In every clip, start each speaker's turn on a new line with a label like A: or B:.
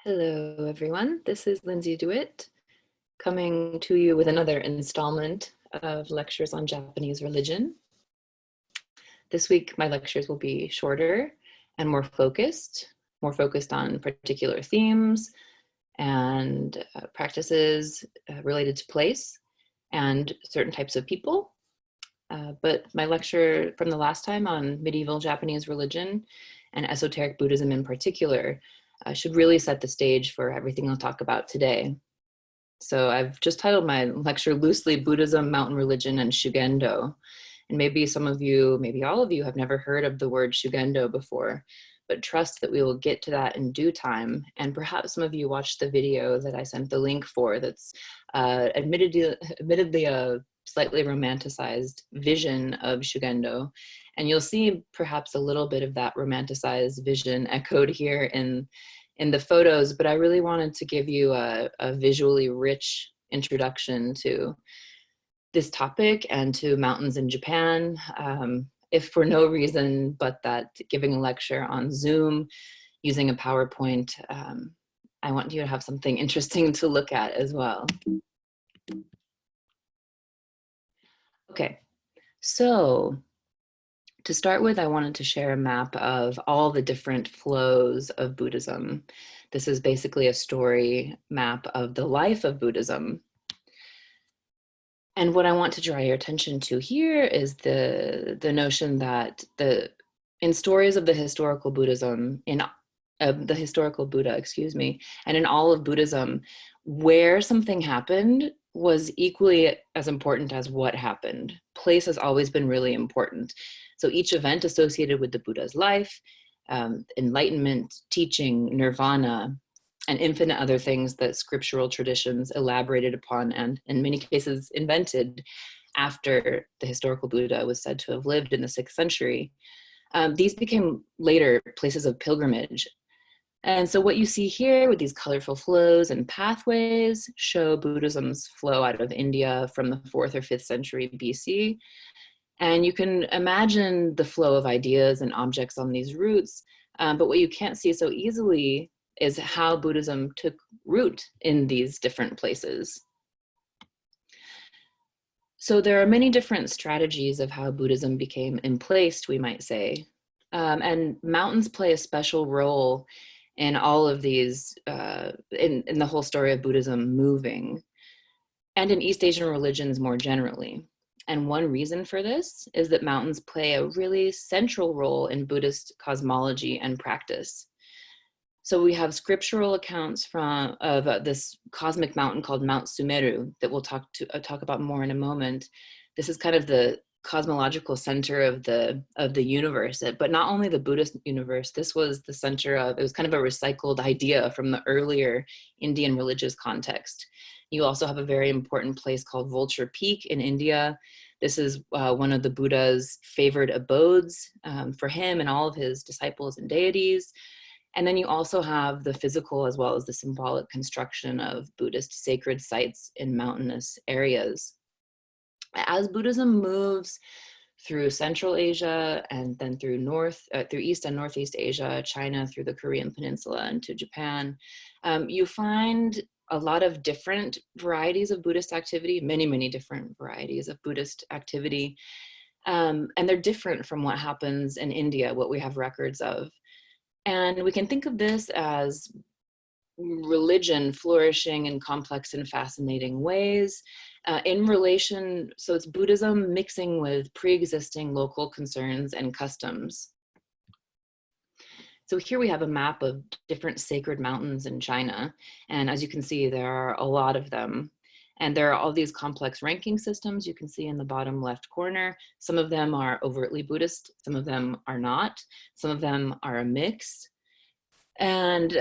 A: Hello, everyone. This is Lindsey DeWitt coming to you with another installment of lectures on Japanese religion. This week, my lectures will be shorter and more focused on particular themes and practices related to place and certain types of people. But my lecture from the last time on medieval Japanese religion and esoteric Buddhism in particular should really set the stage for everything I'll talk about today. So I've just titled my lecture loosely Buddhism, Mountain Religion, and Shugendō. And maybe some of you, maybe all of you have never heard of the word Shugendō before, but trust that we will get to that in due time. And perhaps some of you watched the video that I sent the link for that's admittedly a slightly romanticized vision of Shugendō. And you'll see perhaps a little bit of that romanticized vision echoed here in the photos, but I really wanted to give you a visually rich introduction to this topic and to mountains in Japan, if for no reason but that giving a lecture on Zoom using a PowerPoint, I want you to have something interesting to look at as well. Okay, so to start with, I wanted to share a map of all the different flows of Buddhism. This is basically a story map of the life of Buddhism. And what I want to draw your attention to here is the notion that in stories of the historical Buddhism, the historical Buddha, excuse me, and in all of Buddhism, where something happened was equally as important as what happened. Place has always been really important. So each event associated with the Buddha's life, enlightenment, teaching, nirvana, and infinite other things that scriptural traditions elaborated upon and in many cases invented after the historical Buddha was said to have lived in the 6th century. These became later places of pilgrimage. And so what you see here with these colorful flows and pathways show Buddhism's flow out of India from the 4th or 5th century BC. And you can imagine the flow of ideas and objects on these routes, but what you can't see so easily is how Buddhism took root in these different places. So there are many different strategies of how Buddhism became emplaced, we might say. And mountains play a special role in all of these, in the whole story of Buddhism moving, and in East Asian religions more generally. And one reason for this is that mountains play a really central role in Buddhist cosmology and practice. So we have scriptural accounts of this cosmic mountain called Mount Sumeru that we'll talk about more in a moment. This is kind of the cosmological center of the universe, but not only the Buddhist universe. This was the center of, it was kind of a recycled idea from the earlier Indian religious context. You also have a very important place called Vulture Peak in India. This is one of the Buddha's favored abodes for him and all of his disciples and deities. And then you also have the physical as well as the symbolic construction of Buddhist sacred sites in mountainous areas. As Buddhism moves through Central Asia and then through East and Northeast Asia, China, through the Korean Peninsula and to Japan, you find a lot of different varieties of Buddhist activity, many different varieties of Buddhist activity. And they're different from what happens in India, what we have records of. And we can think of this as religion flourishing in complex and fascinating ways in relation, so it's Buddhism mixing with pre-existing local concerns and customs. So here we have a map of different sacred mountains in China. And as you can see, there are a lot of them. And there are all these complex ranking systems you can see in the bottom left corner. Some of them are overtly Buddhist, some of them are not, some of them are a mix. And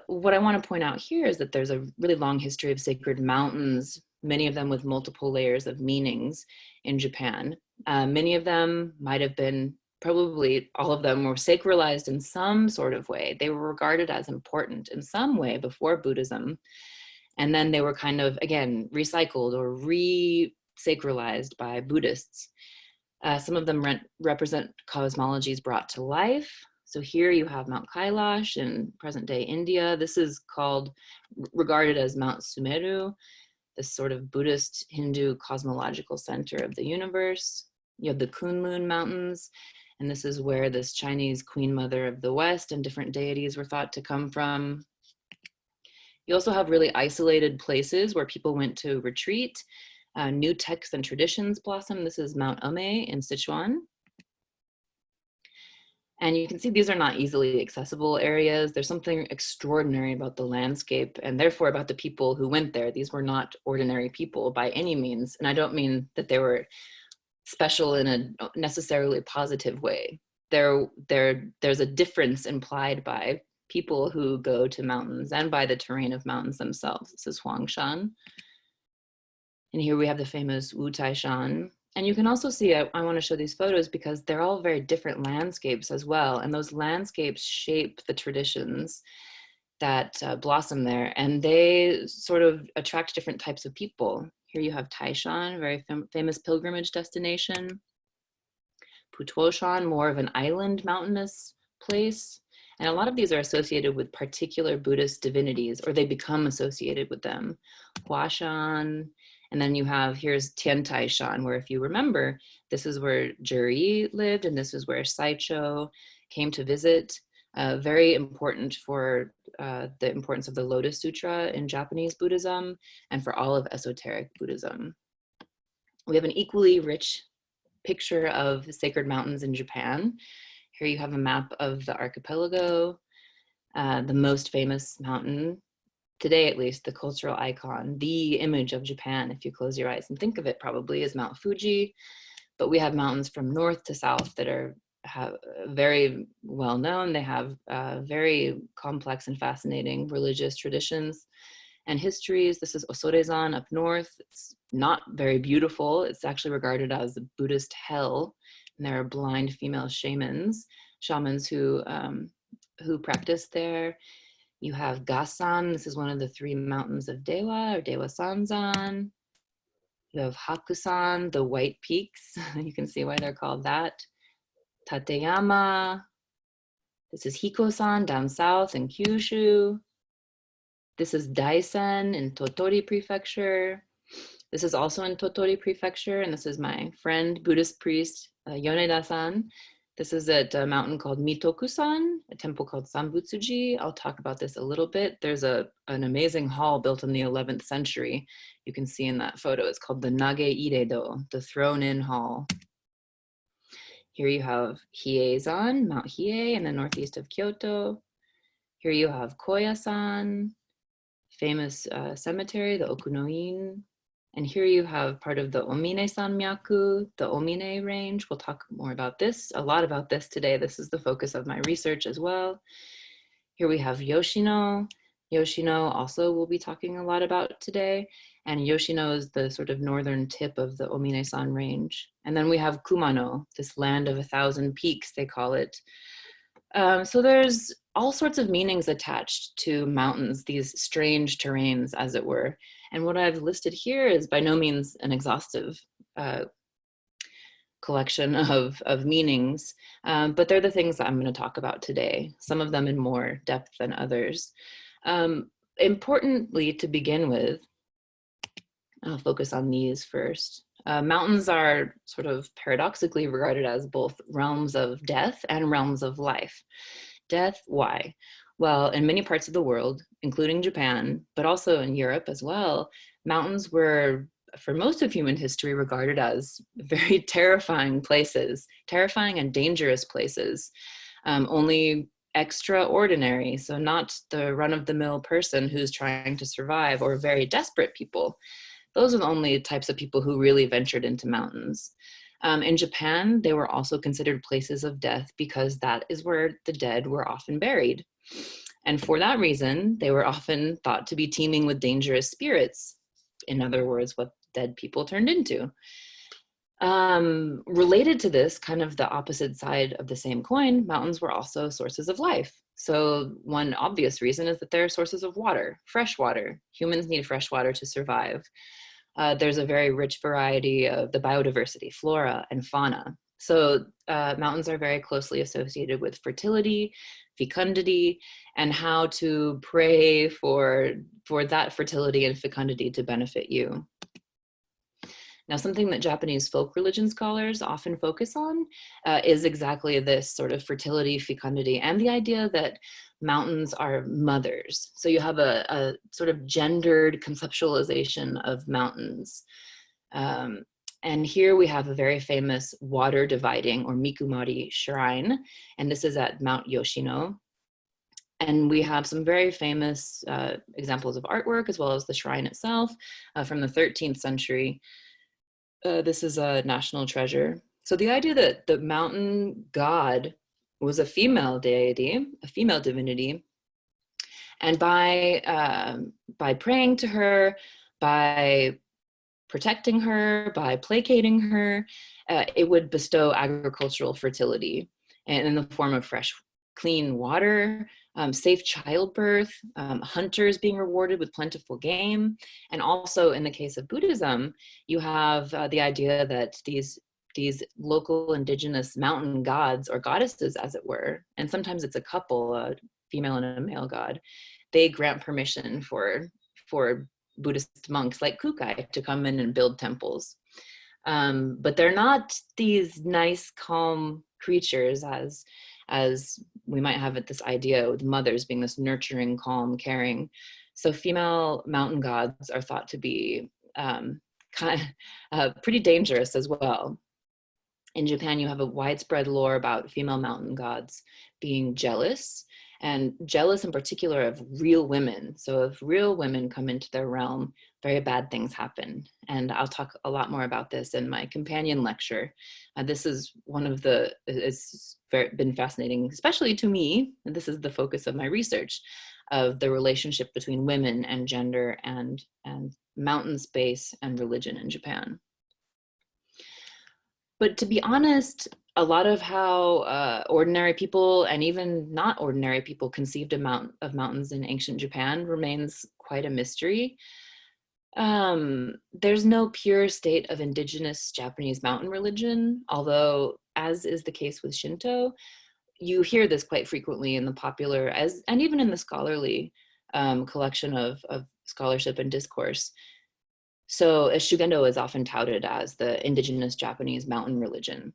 A: what I want to point out here is that there's a really long history of sacred mountains, many of them with multiple layers of meanings in Japan. Many of them might have been, probably all of them were sacralized in some sort of way. They were regarded as important in some way before Buddhism. And then they were kind of, again, recycled or re-sacralized by Buddhists. Some of them represent cosmologies brought to life. So here you have Mount Kailash in present-day India. This is regarded as Mount Sumeru, this sort of Buddhist Hindu cosmological center of the universe. You have the Kunlun Mountains, and this is where this Chinese Queen Mother of the West and different deities were thought to come from. You also have really isolated places where people went to retreat. New texts and traditions blossom. This is Mount Ōmine in Sichuan. And you can see these are not easily accessible areas. There's something extraordinary about the landscape and therefore about the people who went there. These were not ordinary people by any means. And I don't mean that they were special in a necessarily positive way. There's a difference implied by people who go to mountains and by the terrain of mountains themselves. This is Huangshan. And here we have the famous Wutaishan. And you can also see, I want to show these photos because they're all very different landscapes as well. And those landscapes shape the traditions that blossom there. And they sort of attract different types of people. Here you have Taishan, very famous pilgrimage destination. Putoshan, more of an island mountainous place. And a lot of these are associated with particular Buddhist divinities, or they become associated with them. Huashan. And then you have, here's Tiantaishan, where if you remember, this is where Juri lived, and this is where Saicho came to visit. Very important for the importance of the Lotus Sutra in Japanese Buddhism, and for all of esoteric Buddhism. We have an equally rich picture of sacred mountains in Japan. Here you have a map of the archipelago, the most famous mountain, today at least, the cultural icon, the image of Japan, if you close your eyes and think of it probably, is Mount Fuji. But we have mountains from north to south that are very well known. They have very complex and fascinating religious traditions and histories. This is Osorezan up north. It's not very beautiful. It's actually regarded as a Buddhist hell. And there are blind female shamans who practice there. You have Gasan. This is one of the 3 mountains of Dewa, or Dewa Sanzan. You have Hakusan, the White Peaks. You can see why they're called that. Tateyama. This is Hikosan down south in Kyushu. This is Daisen in Tottori Prefecture. This is also in Tottori Prefecture, and this is my friend, Buddhist priest, Yoneda-san. This is at a mountain called Mitokusan, a temple called Sanbutsuji. I'll talk about this a little bit. There's an amazing hall built in the 11th century. You can see in that photo, it's called the Nageiredō, the thrown-in hall. Here you have Hiei-san, Mount Hiei in the northeast of Kyoto. Here you have Kōya-san, famous cemetery, the Okunoin. And here you have part of the Ōmine Sanmyaku, the Ōmine range. We'll talk more about this, a lot about this today. This is the focus of my research as well. Here we have Yoshino. Yoshino also we'll be talking a lot about today. And Yoshino is the sort of northern tip of the Ōmine-san range. And then we have Kumano, this land of 1,000 peaks, they call it. So there's all sorts of meanings attached to mountains, these strange terrains, as it were. And what I've listed here is by no means an exhaustive collection of meanings, but they're the things that I'm going to talk about today, some of them in more depth than others. Importantly, to begin with, I'll focus on these first. Mountains are sort of paradoxically regarded as both realms of death and realms of life. Death, why? Well, in many parts of the world, including Japan, but also in Europe as well, mountains were, for most of human history, regarded as very terrifying places, terrifying and dangerous places, only extraordinary, so not the run-of-the-mill person who's trying to survive, or very desperate people. Those are the only types of people who really ventured into mountains. In Japan, they were also considered places of death because that is where the dead were often buried. And for that reason, they were often thought to be teeming with dangerous spirits. In other words, what dead people turned into. Related to this, kind of the opposite side of the same coin, mountains were also sources of life. So one obvious reason is that they're sources of water, fresh water. Humans need fresh water to survive. There's a very rich variety of the biodiversity, flora and fauna. So mountains are very closely associated with fertility, fecundity, and how to pray for that fertility and fecundity to benefit you. Now, something that Japanese folk religion scholars often focus on is exactly this sort of fertility, fecundity, and the idea that mountains are mothers. So you have a sort of gendered conceptualization of mountains. And here we have a very famous water dividing or mikumari shrine, and this is at Mount Yoshino. And we have some very famous examples of artwork, as well as the shrine itself from the 13th century. This is a national treasure. So the idea that the mountain god was a female deity, a female divinity, and by praying to her, by protecting her, by placating her, it would bestow agricultural fertility and in the form of fresh, clean water, safe childbirth, hunters being rewarded with plentiful game. And also in the case of Buddhism, you have the idea that these local indigenous mountain gods or goddesses, as it were, and sometimes it's a couple, a female and a male god, they grant permission for Buddhist monks like Kukai to come in and build temples. But they're not these nice, calm creatures as we might have it, this idea with mothers being this nurturing, calm, caring. So female mountain gods are thought to be pretty dangerous as well. In Japan, you have a widespread lore about female mountain gods being jealous, and jealous in particular of real women. So if real women come into their realm, very bad things happen. And I'll talk a lot more about this in my companion lecture. This is one of it's been fascinating, especially to me, and this is the focus of my research, of the relationship between women and gender and mountain space and religion in Japan. But to be honest, a lot of how ordinary people and even not ordinary people conceived of mountains in ancient Japan remains quite a mystery. There's no pure state of indigenous Japanese mountain religion, although, as is the case with Shinto, you hear this quite frequently in the popular and even in the scholarly collection of scholarship and discourse. So Shugendō is often touted as the indigenous Japanese mountain religion.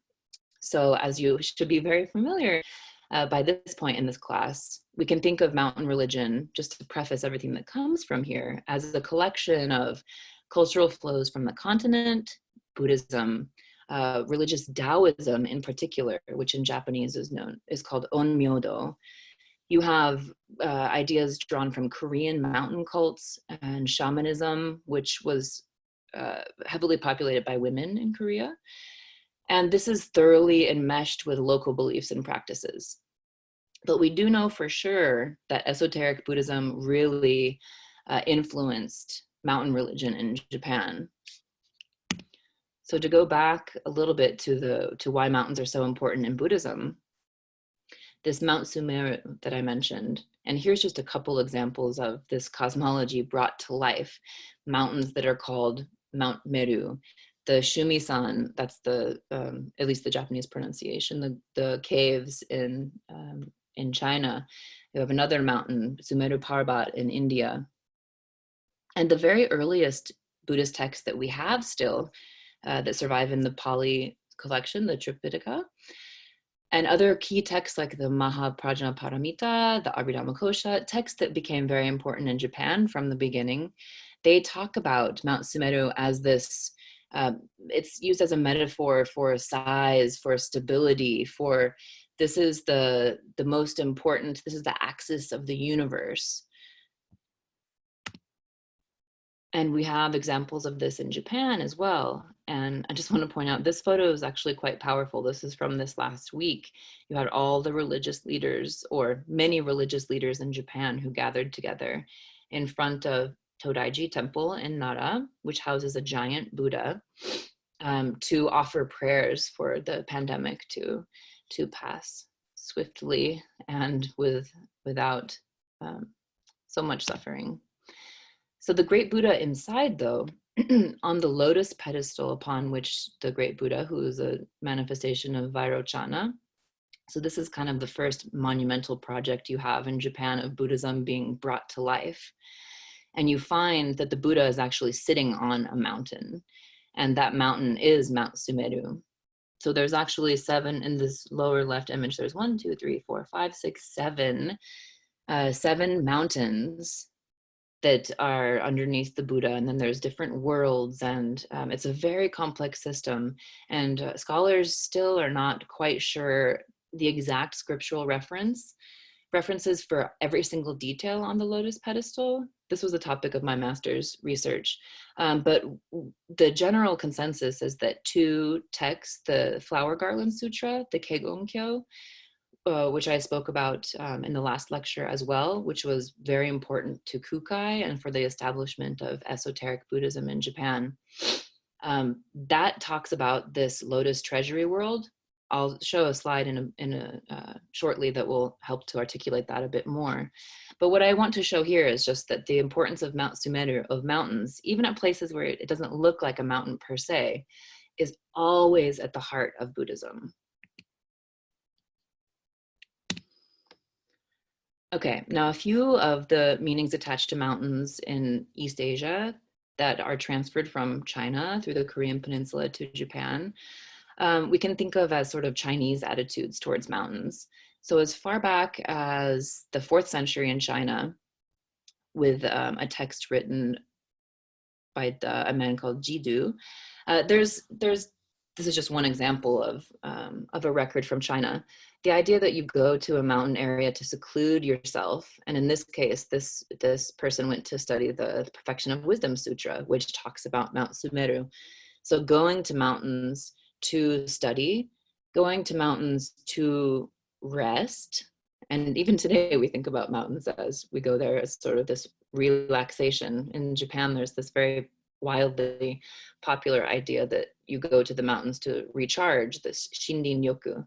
A: So as you should be very familiar by this point in this class, we can think of mountain religion, just to preface everything that comes from here, as a collection of cultural flows from the continent, Buddhism, religious Taoism in particular, which in Japanese is called Onmyodo. You have ideas drawn from Korean mountain cults and shamanism, which was heavily populated by women in Korea. And this is thoroughly enmeshed with local beliefs and practices. But we do know for sure that esoteric Buddhism really influenced mountain religion in Japan. So to go back a little bit to why mountains are so important in Buddhism, this Mount Sumeru that I mentioned, and here's just a couple examples of this cosmology brought to life. Mountains that are called Mount Meru, the Shumisan, that's the at least the Japanese pronunciation, the caves in China. You have another mountain, Sumeru Parbat in India. And the very earliest Buddhist texts that we have still that survive in the Pali collection, the Tripitaka, and other key texts like the Mahaprajnaparamita, the Abhidhammakosha, texts that became very important in Japan from the beginning, they talk about Mount Sumeru as this, it's used as a metaphor for size, for stability, for this is the most important, this is the axis of the universe. And we have examples of this in Japan as well. And I just want to point out, this photo is actually quite powerful. This is from this last week. You had all the religious leaders, or many religious leaders in Japan, who gathered together in front of Todaiji Temple in Nara, which houses a giant Buddha, to offer prayers for the pandemic to pass swiftly and without so much suffering. So the great Buddha inside, though, on the lotus pedestal upon which the great Buddha, who is a manifestation of Vairochana. So this is kind of the first monumental project you have in Japan of Buddhism being brought to life. And you find that the Buddha is actually sitting on a mountain, and that mountain is Mount Sumeru. So there's actually 7 in this lower left image. There's 1, 2, 3, 4, 5, 6, 7, 7 mountains that are underneath the Buddha, and then there's different worlds, and it's a very complex system, and scholars still are not quite sure the exact scriptural references for every single detail on the lotus pedestal. This was the topic of my master's research, but the general consensus is that 2 texts, the Flower Garland Sutra, the Kegonkyo, which I spoke about in the last lecture as well, which was very important to Kukai and for the establishment of esoteric Buddhism in Japan. That talks about this lotus treasury world. I'll show a slide shortly that will help to articulate that a bit more. But what I want to show here is just that the importance of Mount Sumeru, of mountains, even at places where it doesn't look like a mountain per se, is always at the heart of Buddhism. Okay, now a few of the meanings attached to mountains in East Asia that are transferred from China through the Korean Peninsula to Japan, we can think of as sort of Chinese attitudes towards mountains. So as far back as the 4th century in China, with a text written by a man called Jidu, this is just one example of a record from China. The idea that you go to a mountain area to seclude yourself, and in this case, this person went to study the Perfection of Wisdom Sutra, which talks about Mount Sumeru. So going to mountains to study, going to mountains to rest, and even today we think about mountains as we go there as sort of this relaxation. In Japan, there's this very wildly popular idea that you go to the mountains to recharge, this shindin yoku.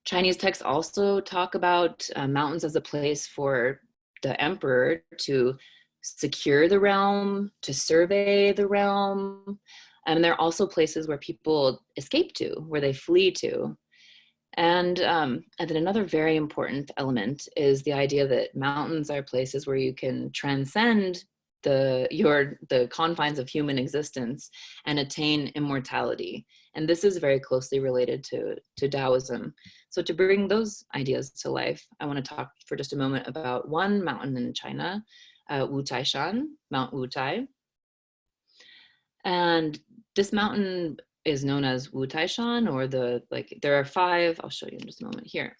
A: Chinese texts also talk about mountains as a place for the emperor to secure the realm, to survey the realm. And they're also places where people escape to, where they flee to. And then another very important element is the idea that mountains are places where you can transcend the confines of human existence and attain immortality. And this is very closely related to Taoism. So to bring those ideas to life, I want to talk for just a moment about one mountain in China, Wutaishan, Mount Wutai. And this mountain is known as Wutaishan, or there are 5, I'll show you in just a moment here.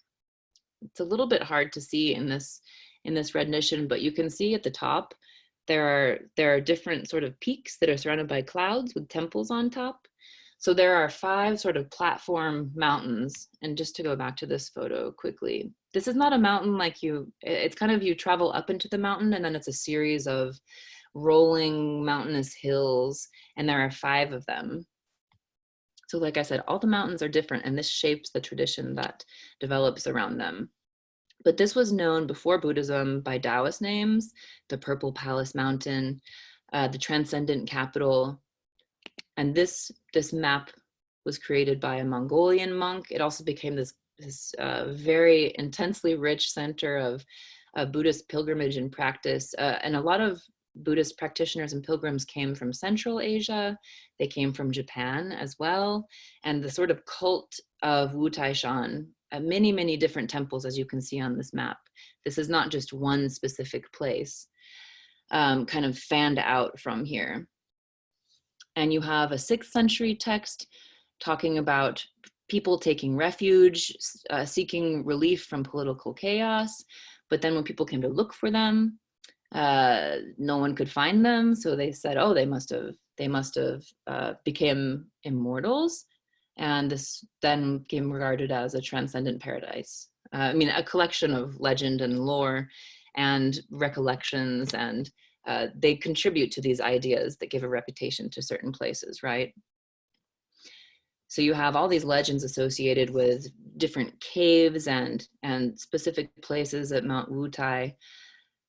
A: It's a little bit hard to see in this rendition, but you can see at the top, there are different sort of peaks that are surrounded by clouds with temples on top. So there are 5 sort of platform mountains. And just to go back to this photo quickly, this is not a mountain it's kind of you travel up into the mountain and then it's a series of rolling mountainous hills, and there are 5 of them. So like I said, all the mountains are different, and this shapes the tradition that develops around them. But this was known before Buddhism by Taoist names: the Purple Palace Mountain, the Transcendent Capital. And this map was created by a Mongolian monk. It also became this very intensely rich center of Buddhist pilgrimage and practice. And a lot of Buddhist practitioners and pilgrims came from Central Asia. They came from Japan as well. And the sort of cult of Wutaishan, many, many different temples, as you can see on this map. This is not just one specific place, kind of fanned out from here. And you have a 6th century text talking about people taking refuge, seeking relief from political chaos. But then when people came to look for them, no one could find them. So they said, oh, they must have became immortals. And this then became regarded as a transcendent paradise. A collection of legend and lore and recollections, and they contribute to these ideas that give a reputation to certain places, right? So you have all these legends associated with different caves and specific places at Mount Wutai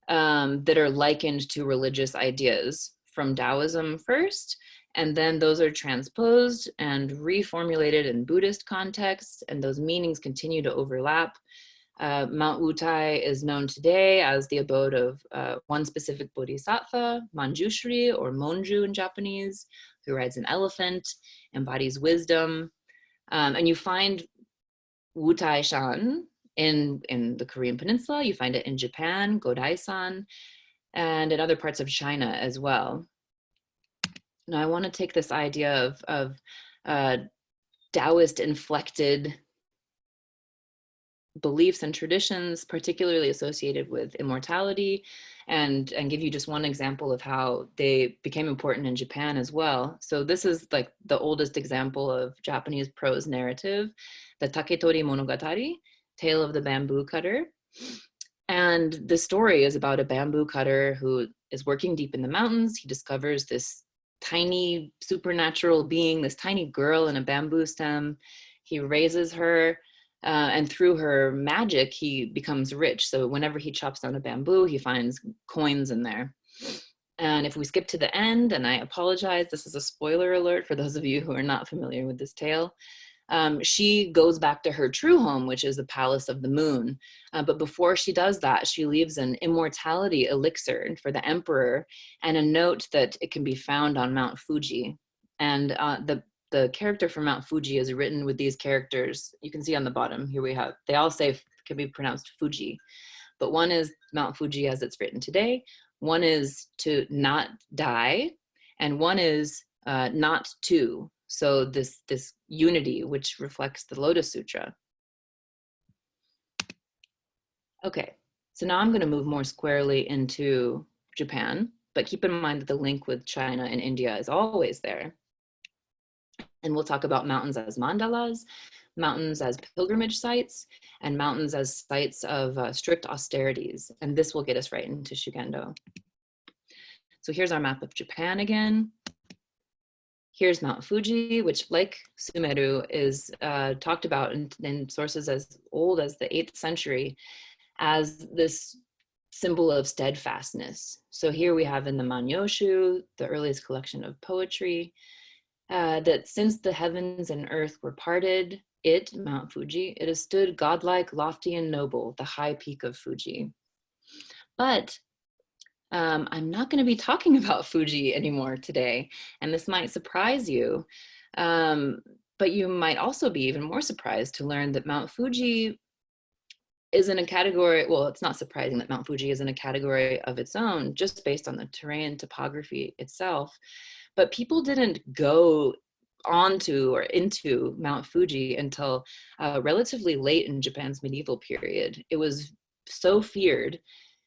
A: that are likened to religious ideas from Taoism first, and then those are transposed and reformulated in Buddhist contexts, and those meanings continue to overlap. Mount Wutai is known today as the abode of one specific bodhisattva, Manjushri, or Monju in Japanese, who rides an elephant, embodies wisdom. And you find Wutaishan in the Korean peninsula, you find it in Japan, Godaisan, and in other parts of China as well. Now I want to take this idea of Taoist inflected beliefs and traditions, particularly associated with immortality, and give you just one example of how they became important in Japan as well. So this is like the oldest example of Japanese prose narrative, the Taketori Monogatari, Tale of the Bamboo Cutter. And the story is about a bamboo cutter who is working deep in the mountains. He discovers this tiny supernatural being, this tiny girl in a bamboo stem. He raises her, and through her magic, he becomes rich. So whenever he chops down a bamboo, he finds coins in there. And if we skip to the end, and I apologize, this is a spoiler alert for those of you who are not familiar with this tale, she goes back to her true home, which is the Palace of the Moon. But before she does that, she leaves an immortality elixir for the emperor and a note that it can be found on Mount Fuji. And the character for Mount Fuji is written with these characters. You can see on the bottom, here we have, they all say can be pronounced Fuji. But one is Mount Fuji as it's written today. One is to not die. And one is not to. So this unity, which reflects the Lotus Sutra. Okay, so now I'm going to move more squarely into Japan, but keep in mind that the link with China and India is always there. And we'll talk about mountains as mandalas, mountains as pilgrimage sites, and mountains as sites of strict austerities. And this will get us right into Shugendō. So here's our map of Japan again. Here's Mount Fuji, which, like Sumeru, is talked about in sources as old as the 8th century as this symbol of steadfastness. So here we have in the Manyoshu, the earliest collection of poetry, that since the heavens and earth were parted, it, Mount Fuji, it has stood godlike, lofty, and noble, the high peak of Fuji. But I'm not going to be talking about Fuji anymore today, and this might surprise you, but you might also be even more surprised to learn that Mount Fuji is in a category, well, it's not surprising that Mount Fuji is in a category of its own, just based on the terrain topography itself, but people didn't go onto or into Mount Fuji until relatively late in Japan's medieval period. It was so feared.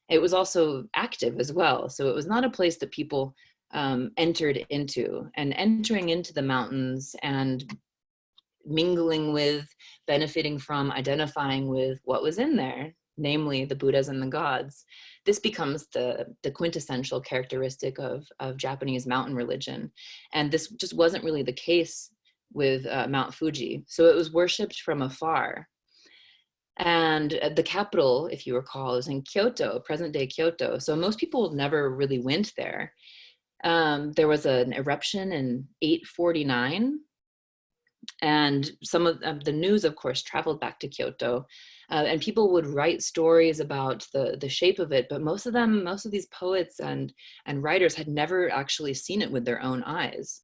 A: It was also active as well. So it was not a place that people entered into, and entering into the mountains and mingling with, benefiting from, identifying with what was in there, namely the Buddhas and the gods. This becomes the quintessential characteristic of Japanese mountain religion. And this just wasn't really the case with Mount Fuji. So it was worshipped from afar. And the capital, if you recall, is in Kyoto, present-day Kyoto. So most people never really went there. There was an eruption in 849, and some of the news, of course, traveled back to Kyoto, and people would write stories about the shape of it. But most of these poets and writers had never actually seen it with their own eyes.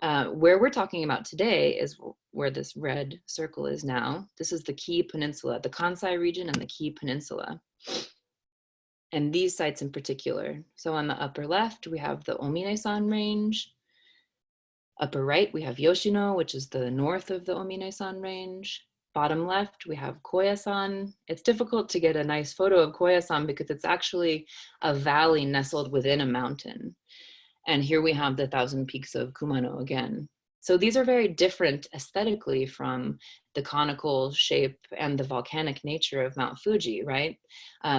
A: Where we're talking about today is where this red circle is now. This is the Kii Peninsula, the Kansai region and the Kii Peninsula. And these sites in particular. So on the upper left, we have the Ōmine-san range. Upper right, we have Yoshino, which is the north of the Ōmine-san range. Bottom left, we have Kōya-san. It's difficult to get a nice photo of Kōya-san because it's actually a valley nestled within a mountain. And here we have the Thousand Peaks of Kumano again. So these are very different aesthetically from the conical shape and the volcanic nature of Mount Fuji, right?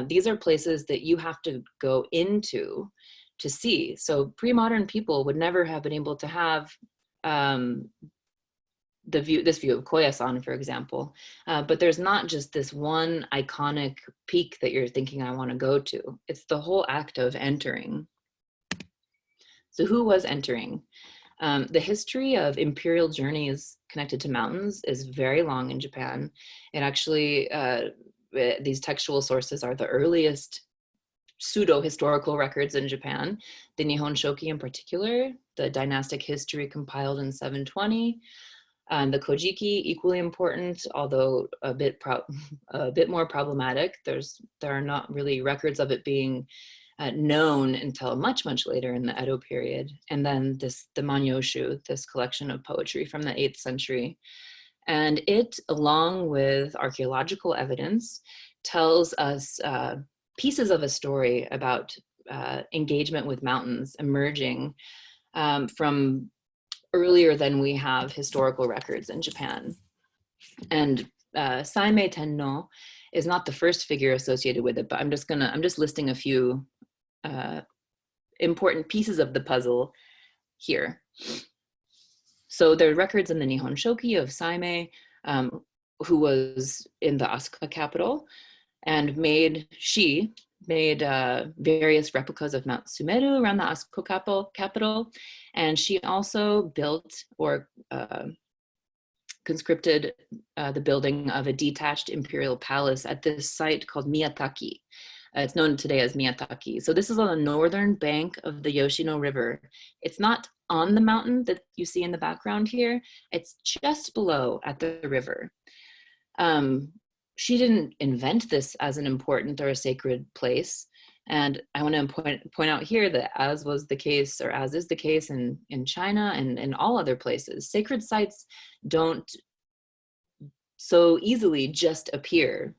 A: These are places that you have to go into to see. So pre-modern people would never have been able to have this view of Kōya-san, for example. But there's not just this one iconic peak that you're thinking I want to go to. It's the whole act of entering. So who was entering? The history of imperial journeys connected to mountains is very long in Japan. It actually, these textual sources are the earliest pseudo-historical records in Japan. The Nihon Shoki in particular, the dynastic history compiled in 720. The Kojiki, equally important, although a bit more problematic. There are not really records of it being known until much, much later in the Edo period. And then the Manyoshu, this collection of poetry from the 8th century. And it, along with archaeological evidence, tells us pieces of a story about engagement with mountains emerging from earlier than we have historical records in Japan. And Saimei Tenno is not the first figure associated with it, but I'm just listing a few important pieces of the puzzle here. So there are records in the Nihon Shoki of Saimei, who was in the Asuka capital, and made various replicas of Mount Sumeru around the Asuka capital. And she also built or conscripted the building of a detached imperial palace at this site called Miyataki. It's known today as Miyataki. So this is on the northern bank of the Yoshino River. It's not on the mountain that you see in the background here. It's just below at the river. She didn't invent this as an important or a sacred place. And I want to point out here that as was the case, or as is the case in China and in all other places, sacred sites don't so easily just appear.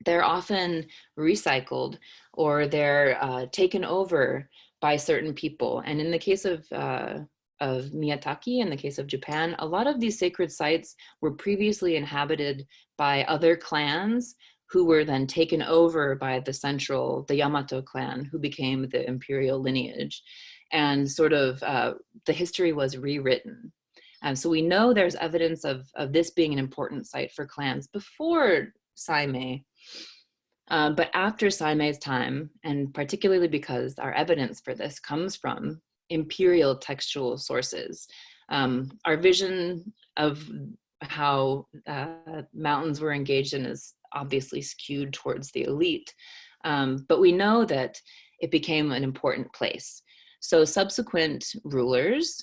A: They're often recycled or they're taken over by certain people. And in the case of Miyataki, in the case of Japan, a lot of these sacred sites were previously inhabited by other clans who were then taken over by the Yamato clan, who became the imperial lineage. And sort of the history was rewritten. So we know there's evidence of this being an important site for clans before Saimei. But after Saimei's time, and particularly because our evidence for this comes from imperial textual sources, our vision of how mountains were engaged in is obviously skewed towards the elite. But we know that it became an important place. So subsequent rulers,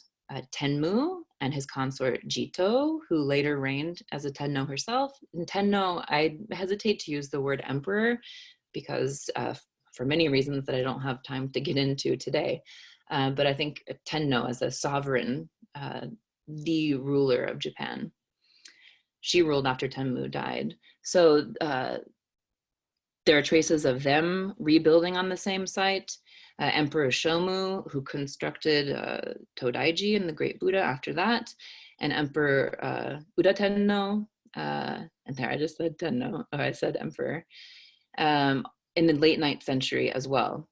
A: Tenmu and his consort Jitō, who later reigned as a Tenno herself. And Tenno, I hesitate to use the word emperor because for many reasons that I don't have time to get into today. But I think Tenno as a sovereign, the ruler of Japan. She ruled after Tenmu died. So there are traces of them rebuilding on the same site. Emperor Shōmu, who constructed Todaiji and the Great Buddha after that, and Emperor Uda Tenno, and there I just said Tenno, I said emperor, in the late 9th century as well.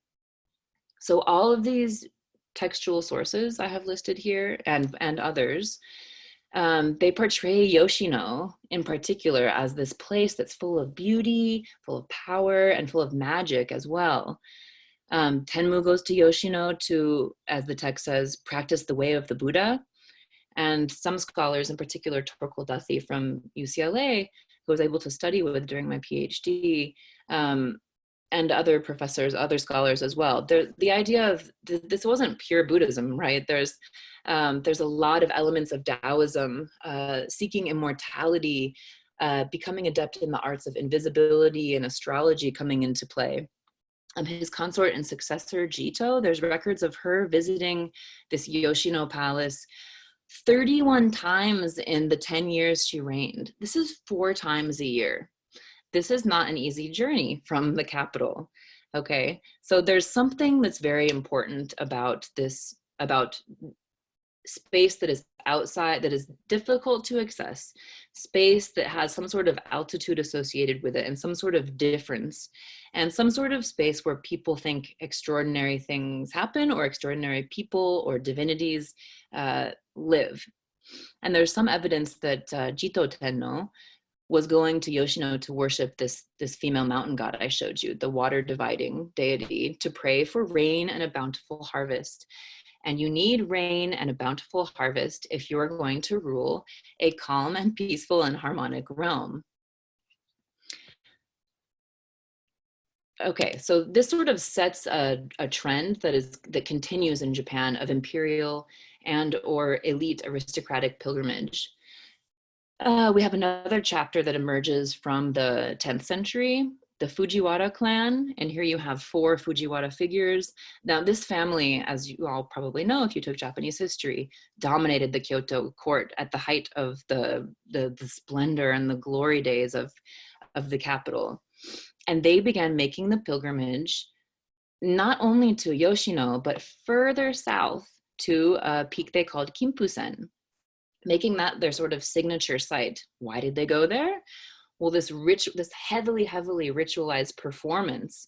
A: So all of these textual sources I have listed here, and others, they portray Yoshino in particular as this place that's full of beauty, full of power, and full of magic as well. Tenmu goes to Yoshino to, as the text says, practice the way of the Buddha. And some scholars, in particular Torkel Duthie from UCLA, who I was able to study with during my PhD, and other professors, other scholars as well. The idea of this wasn't pure Buddhism, right? There's a lot of elements of Taoism, seeking immortality, becoming adept in the arts of invisibility and astrology coming into play. His consort and successor, Jitō, there's records of her visiting this Yoshino palace 31 times in the 10 years she reigned. This is 4 times a year. This is not an easy journey from the capital, okay? So there's something that's very important about this, about space that is outside, that is difficult to access, space that has some sort of altitude associated with it and some sort of difference, and some sort of space where people think extraordinary things happen or extraordinary people or divinities live. And there's some evidence that Jitō Tenno was going to Yoshino to worship this female mountain god I showed you, the water dividing deity, to pray for rain and a bountiful harvest. and you need rain and a bountiful harvest if you are going to rule a calm and peaceful and harmonic realm. Okay, so this sort of sets a trend that continues in Japan of imperial and or elite aristocratic pilgrimage. We have another chapter that emerges from the 10th century, the Fujiwara clan, and here you have 4 Fujiwara figures. Now this family, as you all probably know if you took Japanese history, dominated the Kyoto court at the height of the splendor and the glory days of the capital. And they began making the pilgrimage not only to Yoshino, but further south to a peak they called Kinpusen, making that their sort of signature site. Why did they go there? Well, this heavily ritualized performance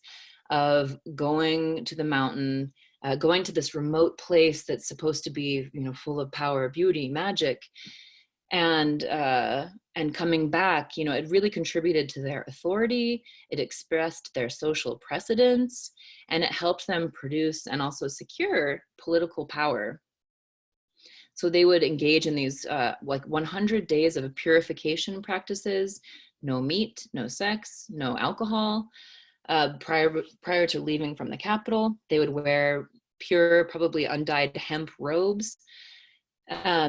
A: of going to the mountain, going to this remote place that's supposed to be, full of power, beauty, magic, and coming back, it really contributed to their authority. It expressed their social precedence, and it helped them produce and also secure political power. So they would engage in these like 100 days of purification practices, no meat, no sex, no alcohol. Prior to leaving from the capital, they would wear pure, probably undyed hemp robes.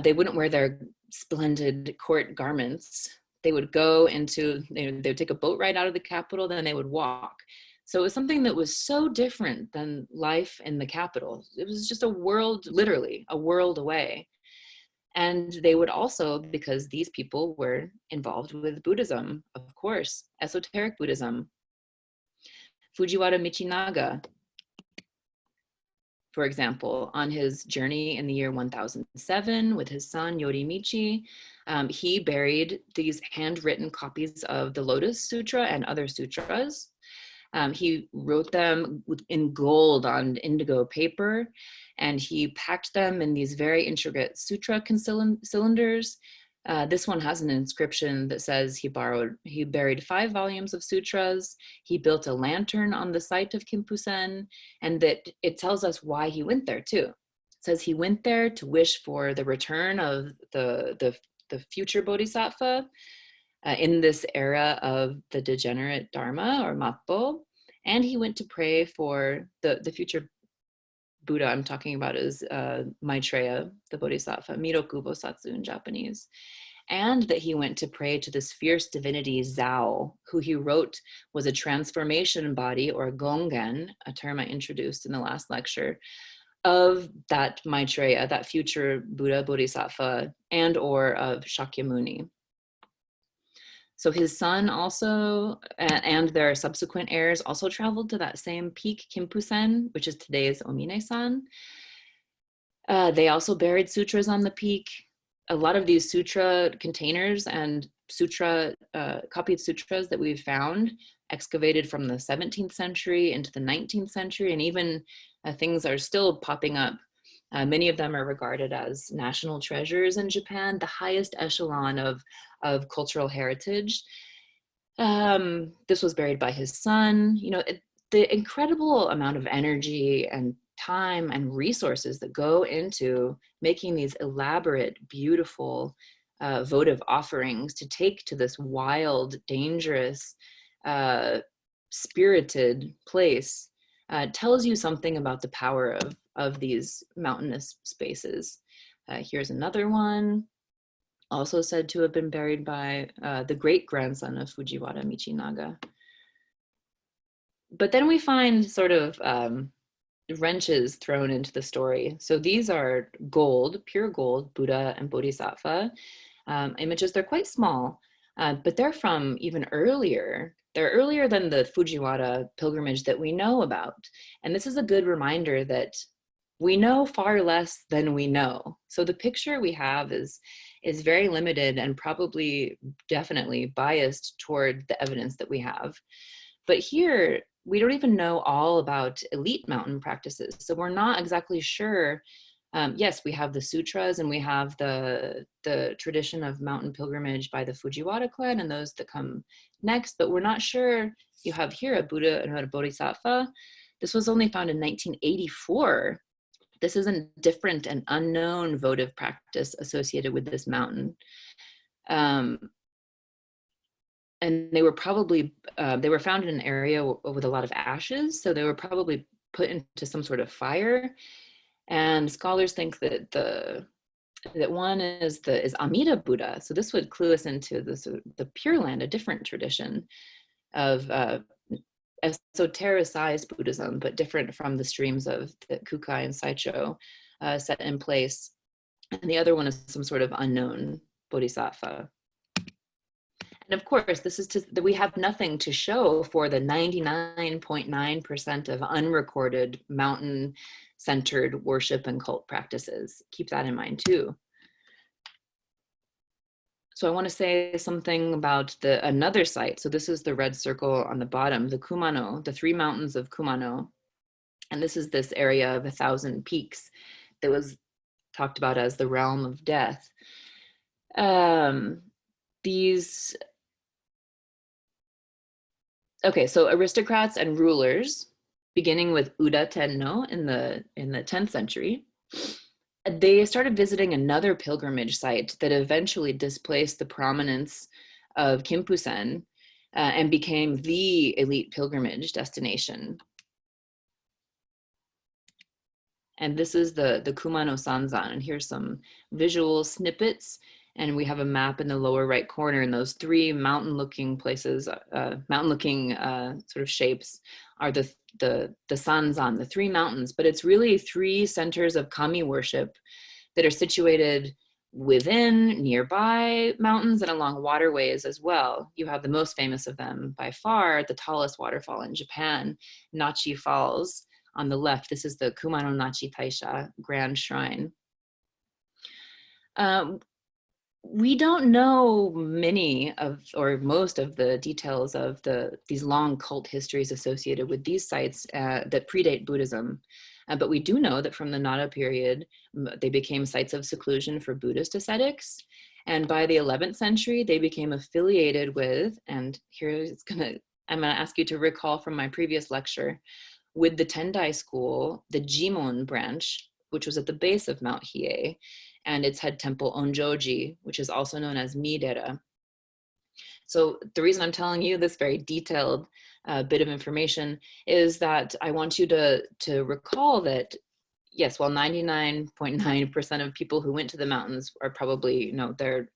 A: They wouldn't wear their splendid court garments. They would go they would take a boat ride out of the capital, then they would walk. So it was something that was so different than life in the capital. It was just a world, literally a world away. And they would also, because these people were involved with Buddhism, of course, esoteric Buddhism. Fujiwara Michinaga, for example, on his journey in the year 1007 with his son Yorimichi, he buried these handwritten copies of the Lotus Sutra and other sutras. He wrote them in gold on indigo paper, and he packed them in these very intricate sutra cylinders. This one has an inscription that says he buried 5 volumes of sutras. He built a lantern on the site of Kinpusen, and that it tells us why he went there too. It says he went there to wish for the return of the future bodhisattva in this era of the degenerate dharma or mappo, and he went to pray for the future Buddha I'm talking about is Maitreya, the bodhisattva, Miroku Bosatsu in Japanese. And that he went to pray to this fierce divinity Zao, who he wrote was a transformation body, or gongen, a term I introduced in the last lecture, of that Maitreya, that future Buddha bodhisattva, and or of Shakyamuni. So his son also, and their subsequent heirs also traveled to that same peak, Kinpusen, which is today's Ōmine-san. They also buried sutras on the peak. A lot of these sutra containers and copied sutras that we've found excavated from the 17th century into the 19th century, and even things are still popping up. Many of them are regarded as national treasures in Japan, the highest echelon of cultural heritage. This was buried by his son. The incredible amount of energy and time and resources that go into making these elaborate, beautiful, votive offerings to take to this wild, dangerous, spirited place tells you something about the power of these mountainous spaces. Here's another one, also said to have been buried by the great-grandson of Fujiwara Michinaga. But then we find sort of wrenches thrown into the story. So these are gold, pure gold, Buddha and Bodhisattva images. They're quite small, but they're from even earlier. They're earlier than the Fujiwara pilgrimage that we know about. And this is a good reminder that we know far less than we know. So the picture we have is very limited and probably definitely biased toward the evidence that we have. But here, we don't even know all about elite mountain practices. So we're not exactly sure. Yes, we have the sutras and we have the tradition of mountain pilgrimage by the Fujiwara clan and those that come next, but we're not sure. You have here a Buddha and a Bodhisattva. This was only found in 1984. This is a different and unknown votive practice associated with this mountain. And they were probably, they were found in an area with a lot of ashes, so they were probably put into some sort of fire. And scholars think that that one is Amida Buddha. So this would clue us into the Pure Land, a different tradition of esotericized Buddhism, but different from the streams of the Kukai and Saicho set in place. And the other one is some sort of unknown bodhisattva. And of course, this is that we have nothing to show for the 99.9% of unrecorded mountain-centered worship and cult practices. Keep that in mind too. So I want to say something about another site. So this is the red circle on the bottom, the Kumano, the 3 mountains of Kumano. And this is this area of 1,000 peaks that was talked about as the realm of death. Okay, so aristocrats and rulers, beginning with Uda Tenno in the 10th century, they started visiting another pilgrimage site that eventually displaced the prominence of Kinpusen and became the elite pilgrimage destination. And this is the Kumano Sanzan, and here's some visual snippets. And we have a map in the lower right corner, and those 3 mountain-looking places, mountain-looking sort of shapes are the Sanzan, the 3 mountains. But it's really 3 centers of kami worship that are situated within nearby mountains and along waterways as well. You have the most famous of them by far, the tallest waterfall in Japan, Nachi Falls on the left. This is the Kumano Nachi Taisha Grand Shrine. We don't know many or most of the details of these long cult histories associated with these sites that predate Buddhism. But we do know that from the Nara period, they became sites of seclusion for Buddhist ascetics. And by the 11th century, they became affiliated with, and here I'm gonna ask you to recall from my previous lecture, with the Tendai school, the Jimon branch, which was at the base of Mount Hiei, and its head temple Onjoji, which is also known as Midera. So the reason I'm telling you this very detailed bit of information is that I want you to recall that, yes, while 99.9% of people who went to the mountains are probably, they're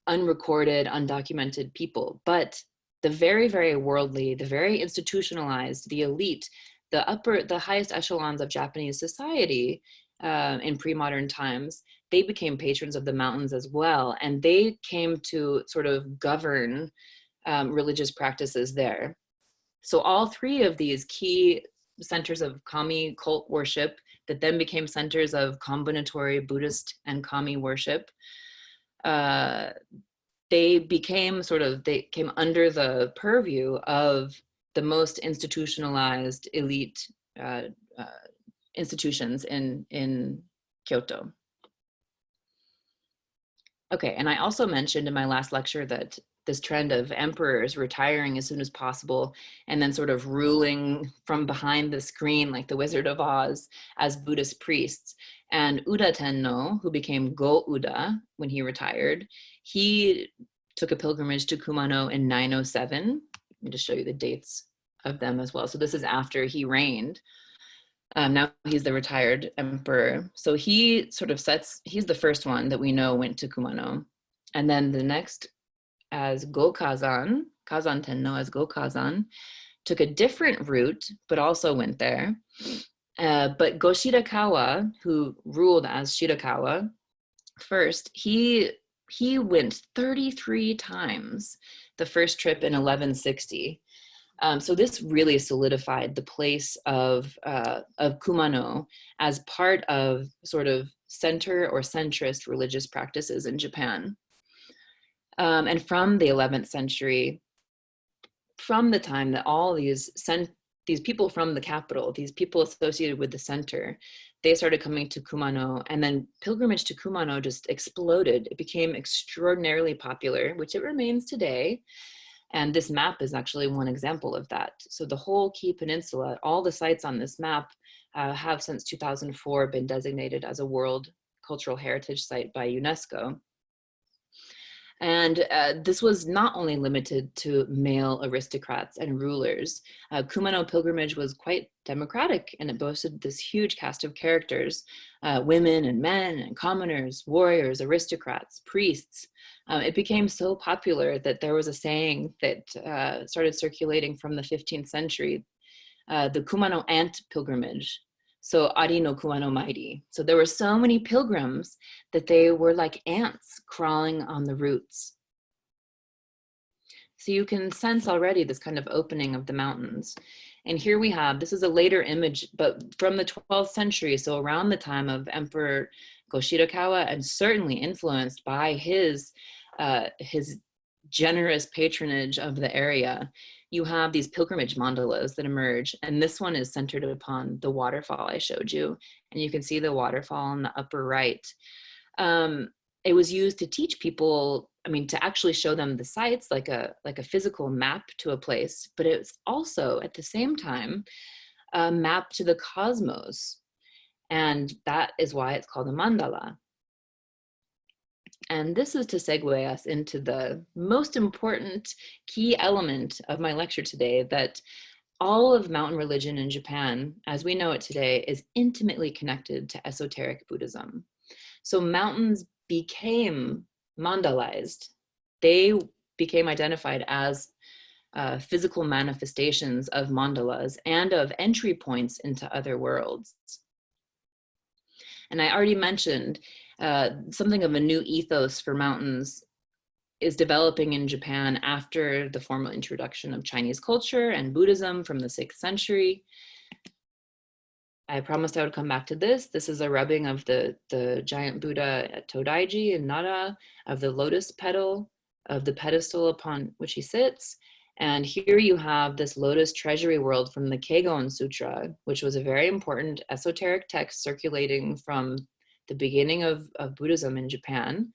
A: unrecorded, undocumented people, but the very, very worldly, the very institutionalized, the elite, the highest echelons of Japanese society in pre-modern times, they became patrons of the mountains as well, and they came to sort of govern religious practices there. So all 3 of these key centers of kami cult worship that then became centers of combinatory Buddhist and kami worship, they came under the purview of the most institutionalized elite institutions in Kyoto. Okay, and I also mentioned in my last lecture that this trend of emperors retiring as soon as possible and then sort of ruling from behind the screen like the Wizard of Oz as Buddhist priests. And Uda Tenno, who became Go-Uda when he retired, he took a pilgrimage to Kumano in 907. Let me just show you the dates of them as well. So this is after he reigned. Now he's the retired emperor. So he sort of he's the first one that we know went to Kumano. And then the next, as Go-Kazan, Kazan Tenno as Go-Kazan, took a different route, but also went there. But Go-Shirakawa, who ruled as Shirakawa first, he went 33 times the first trip in 1160. So this really solidified the place of Kumano as part of sort of center or centrist religious practices in Japan. And from the 11th century, from the time that all these people from the capital, these people associated with the center, they started coming to Kumano, and then pilgrimage to Kumano just exploded. It became extraordinarily popular, which it remains today. And this map is actually one example of that. So the whole Kii Peninsula, all the sites on this map have since 2004 been designated as a World Cultural Heritage Site by UNESCO. And this was not only limited to male aristocrats and rulers. Kumano pilgrimage was quite democratic, and it boasted this huge cast of characters, women and men and commoners, warriors, aristocrats, priests. It became so popular that there was a saying that started circulating from the 15th century, the Kumano ant pilgrimage. So Ari no Kumano Mairi. So there were so many pilgrims that they were like ants crawling on the routes. So you can sense already this kind of opening of the mountains. And here we have, this is a later image, but from the 12th century, so around the time of Emperor Go-Shirakawa, and certainly influenced by his generous patronage of the area, you have these pilgrimage mandalas that emerge. And this one is centered upon the waterfall I showed you. And you can see the waterfall on the upper right. It was used to teach people, I mean, to actually show them the sites, like a physical map to a place, but it's also at the same time a map to the cosmos. And that is why it's called a mandala. And this is to segue us into the most important key element of my lecture today, that all of mountain religion in Japan, as we know it today, is intimately connected to esoteric Buddhism. So mountains became mandalized. They became identified as physical manifestations of mandalas and of entry points into other worlds. And I already mentioned something of a new ethos for mountains is developing in Japan after the formal introduction of Chinese culture and Buddhism from the 6th century. I promised I would come back to this. This is a rubbing of the giant Buddha at Todaiji in Nara, of the lotus petal, of the pedestal upon which he sits. And here you have this lotus treasury world from the Keigon Sutra, which was a very important esoteric text circulating from the beginning of Buddhism in Japan.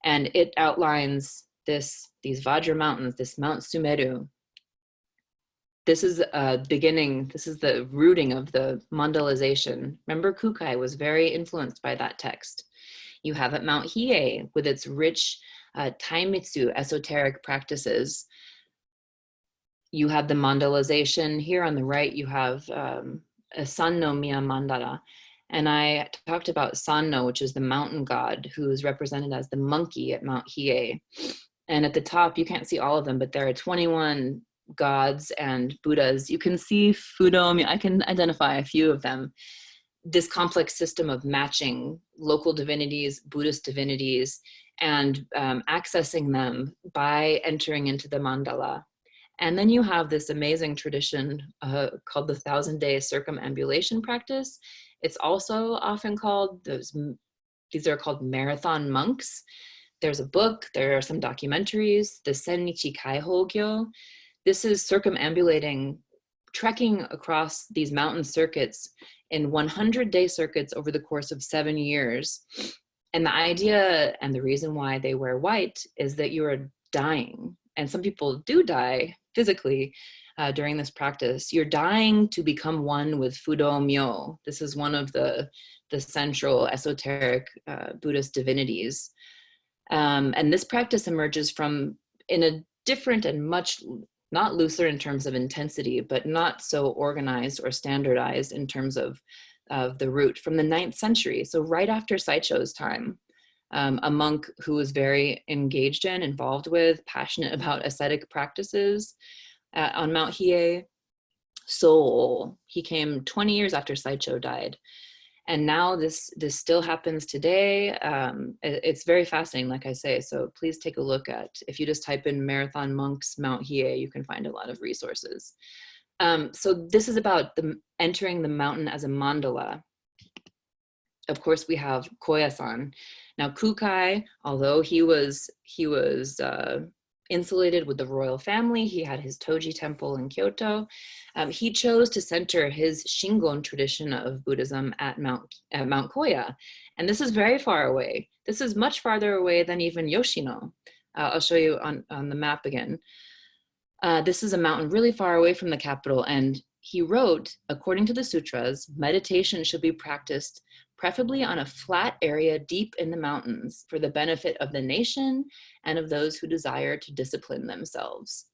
A: And it outlines these Vajra mountains, this Mount Sumeru. This is beginning, this is the rooting of the mandalization. Remember, Kukai was very influenced by that text. You have at Mount Hiei with its rich Taimitsu esoteric practices. You have the mandalization. Here on the right, you have a Sanno Miya Mandala. And I talked about Sanno, which is the mountain god, who is represented as the monkey at Mount Hiei. And at the top, you can't see all of them, but there are 21 gods and Buddhas. You can see Fudō, I can identify a few of them. This complex system of matching local divinities, Buddhist divinities, and accessing them by entering into the mandala. And then you have this amazing tradition called the 1,000-day circumambulation practice. It's also often called, these are called marathon monks. There's a book, there are some documentaries, the Sennichi Kaihō-gyō. This is circumambulating, trekking across these mountain circuits in 100-day circuits over the course of 7 years. And the idea and the reason why they wear white is that you are dying. And some people do die physically during this practice. You're dying to become one with Fudō myōō. This is one of the central esoteric Buddhist divinities. And this practice emerges from, in a different and much, not looser in terms of intensity, but not so organized or standardized in terms of the root, from the 9th century. So right after Saicho's time, a monk who was very engaged in, involved with, passionate about ascetic practices on Mount Hiei, So he came 20 years after Saicho died. And now this still happens today. It's very fascinating, like I say. So please take a look at, if you just type in Marathon Monks Mount Hiei, you can find a lot of resources. So this is about entering the mountain as a mandala. Of course, we have Kōya-san. Now Kukai, although he was insulated with the royal family, he had his Toji temple in Kyoto. He chose to center his Shingon tradition of Buddhism at Mount Kōya. And this is very far away. This is much farther away than even Yoshino. I'll show you on the map again. This is a mountain really far away from the capital, and he wrote, according to the sutras, meditation should be practiced preferably on a flat area deep in the mountains for the benefit of the nation and of those who desire to discipline themselves.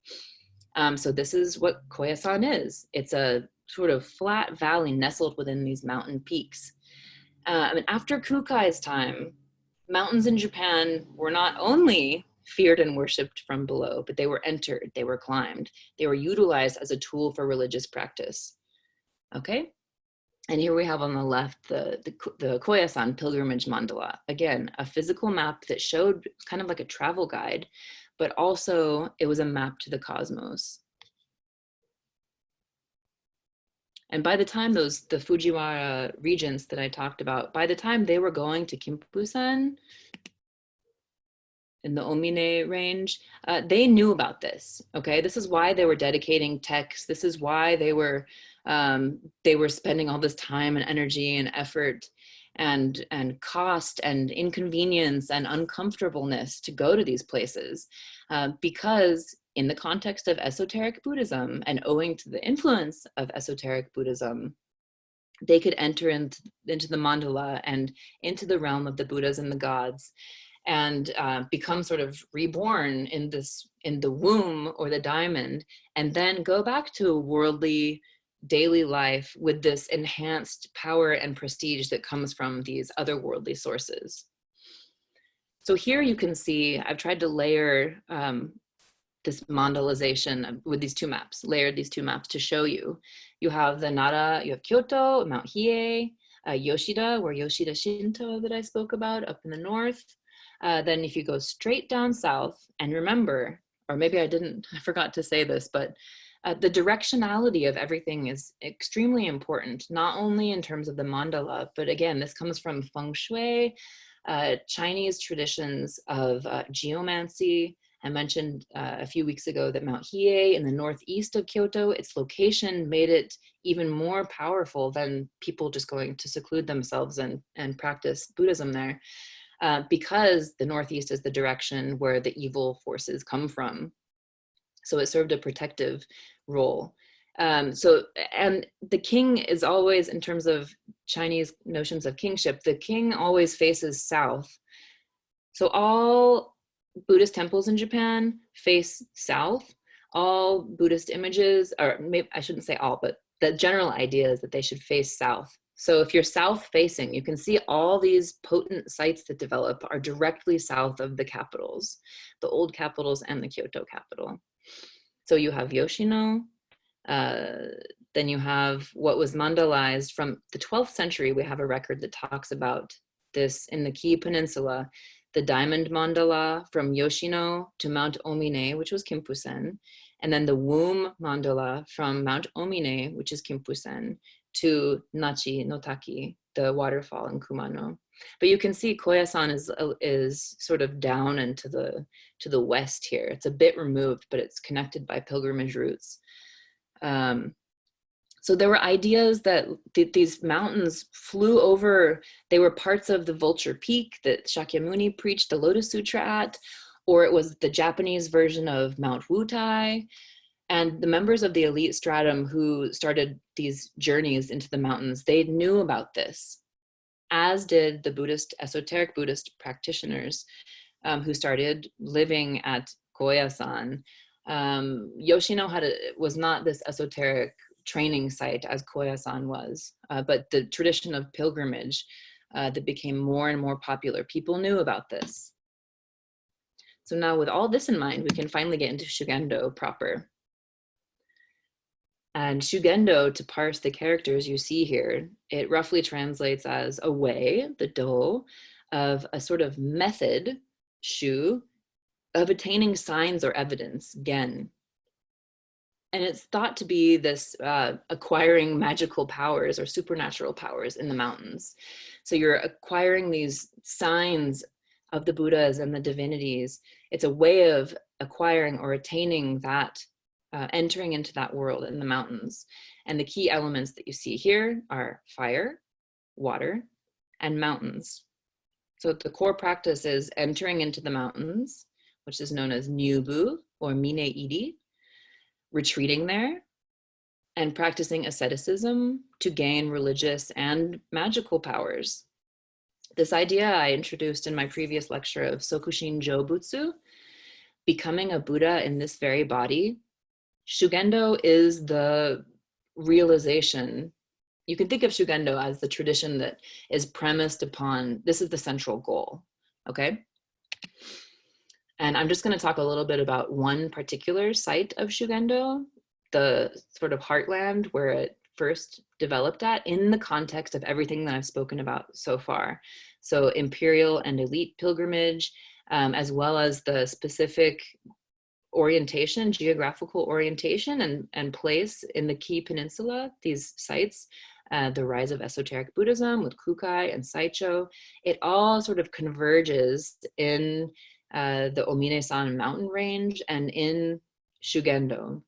A: So this is what Kōya-san is. It's a sort of flat valley nestled within these mountain peaks. And after Kukai's time, mountains in Japan were not only feared and worshipped from below, but they were entered, they were climbed, they were utilized as a tool for religious practice. Okay? And here we have on the left the Kōya-san pilgrimage mandala. Again, a physical map that showed kind of like a travel guide, but also it was a map to the cosmos. And by the time the Fujiwara regents that I talked about, by the time they were going to Kinpusen in the Ōmine range, they knew about this, okay? This is why they were dedicating texts. This is why they were spending all this time and energy and effort and cost and inconvenience and uncomfortableness to go to these places, because in the context of esoteric Buddhism and owing to the influence of esoteric Buddhism, they could enter into the mandala and into the realm of the Buddhas and the gods, and become sort of reborn in the womb or the diamond, and then go back to worldly daily life with this enhanced power and prestige that comes from these otherworldly sources. So here you can see, I've tried to layer this mandalization with these two maps, layered these two maps to show you. You have the Nara, you have Kyoto, Mount Hiei, Yoshida, where Yoshida Shinto that I spoke about up in the north. Then if you go straight down south, and remember, or maybe I forgot to say this, but the directionality of everything is extremely important, not only in terms of the mandala, but again, this comes from feng shui, Chinese traditions of geomancy. I mentioned a few weeks ago that Mount Hiei in the northeast of Kyoto, its location made it even more powerful than people just going to seclude themselves and practice Buddhism there, because the northeast is the direction where the evil forces come from. So it served a protective role. And the king is always, in terms of Chinese notions of kingship, the king always faces south. So all Buddhist temples in Japan face south. All Buddhist images, or maybe I shouldn't say all, but the general idea is that they should face south. So if you're south facing, you can see all these potent sites that develop are directly south of the capitals, the old capitals and the Kyoto capital. So you have Yoshino, then you have what was mandalized from the 12th century. We have a record that talks about this in the Kii Peninsula, the diamond mandala from Yoshino to Mount Ōmine, which was Kinpusen, and then the womb mandala from Mount Ōmine, which is Kinpusen, to Nachi no Taki, the waterfall in Kumano. But you can see Kōya-san is sort of down and to the west here. It's a bit removed, but it's connected by pilgrimage routes. So there were ideas that these mountains flew over, they were parts of the Vulture Peak that Shakyamuni preached the Lotus Sutra at, or it was the Japanese version of Mount Wutai. And the members of the elite stratum who started these journeys into the mountains, they knew about this, as did the esoteric Buddhist practitioners who started living at Kōya-san. Yoshino was not this esoteric training site as Kōya-san was, but the tradition of pilgrimage that became more and more popular. People knew about this. So now with all this in mind, we can finally get into Shugendō proper. And Shugendō, to parse the characters you see here, it roughly translates as a way, the do, of a sort of method, shu, of attaining signs or evidence, gen. And it's thought to be this acquiring magical powers or supernatural powers in the mountains. So you're acquiring these signs of the Buddhas and the divinities. It's a way of acquiring or attaining that, entering into that world in the mountains. And the key elements that you see here are fire, water, and mountains. So the core practice is entering into the mountains, which is known as nyubu or mine-iri. retreating there and practicing asceticism to gain religious and magical powers. This idea I introduced in my previous lecture of Sokushin Jōbutsu, becoming a Buddha in this very body. Shugendō is the realization. You can think of Shugendō as the tradition that is premised upon, this is the central goal, okay? And I'm just going to talk a little bit about one particular site of Shugendō, the sort of heartland where it first developed at in the context of everything that I've spoken about so far. So imperial and elite pilgrimage, as well as the specific orientation, geographical orientation and place in the Kii Peninsula, these sites, the rise of esoteric Buddhism with Kukai and Saicho, it all sort of converges in the Ōmine-san mountain range and in Shugendō.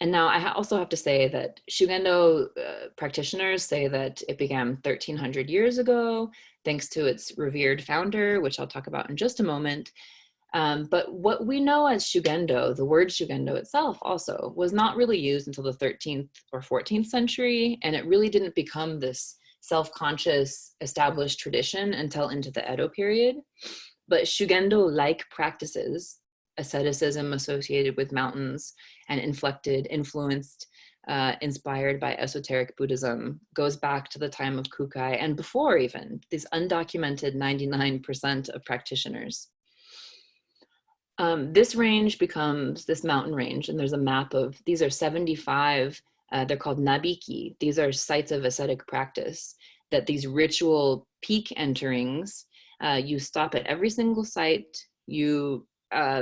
A: And now I also have to say that Shugendō practitioners say that it began 1,300 years ago, thanks to its revered founder, which I'll talk about in just a moment. But what we know as Shugendō, the word Shugendō itself also, was not really used until the 13th or 14th century, and it really didn't become this self-conscious established tradition until into the Edo period. But Shugendo-like practices, asceticism associated with mountains and influenced, inspired by esoteric Buddhism, goes back to the time of Kukai and before even, these undocumented 99% of practitioners. This range becomes this mountain range, and there's a map of, these are 75, they're called nabiki. These are sites of ascetic practice, that these ritual peak enterings, you stop at every single site. You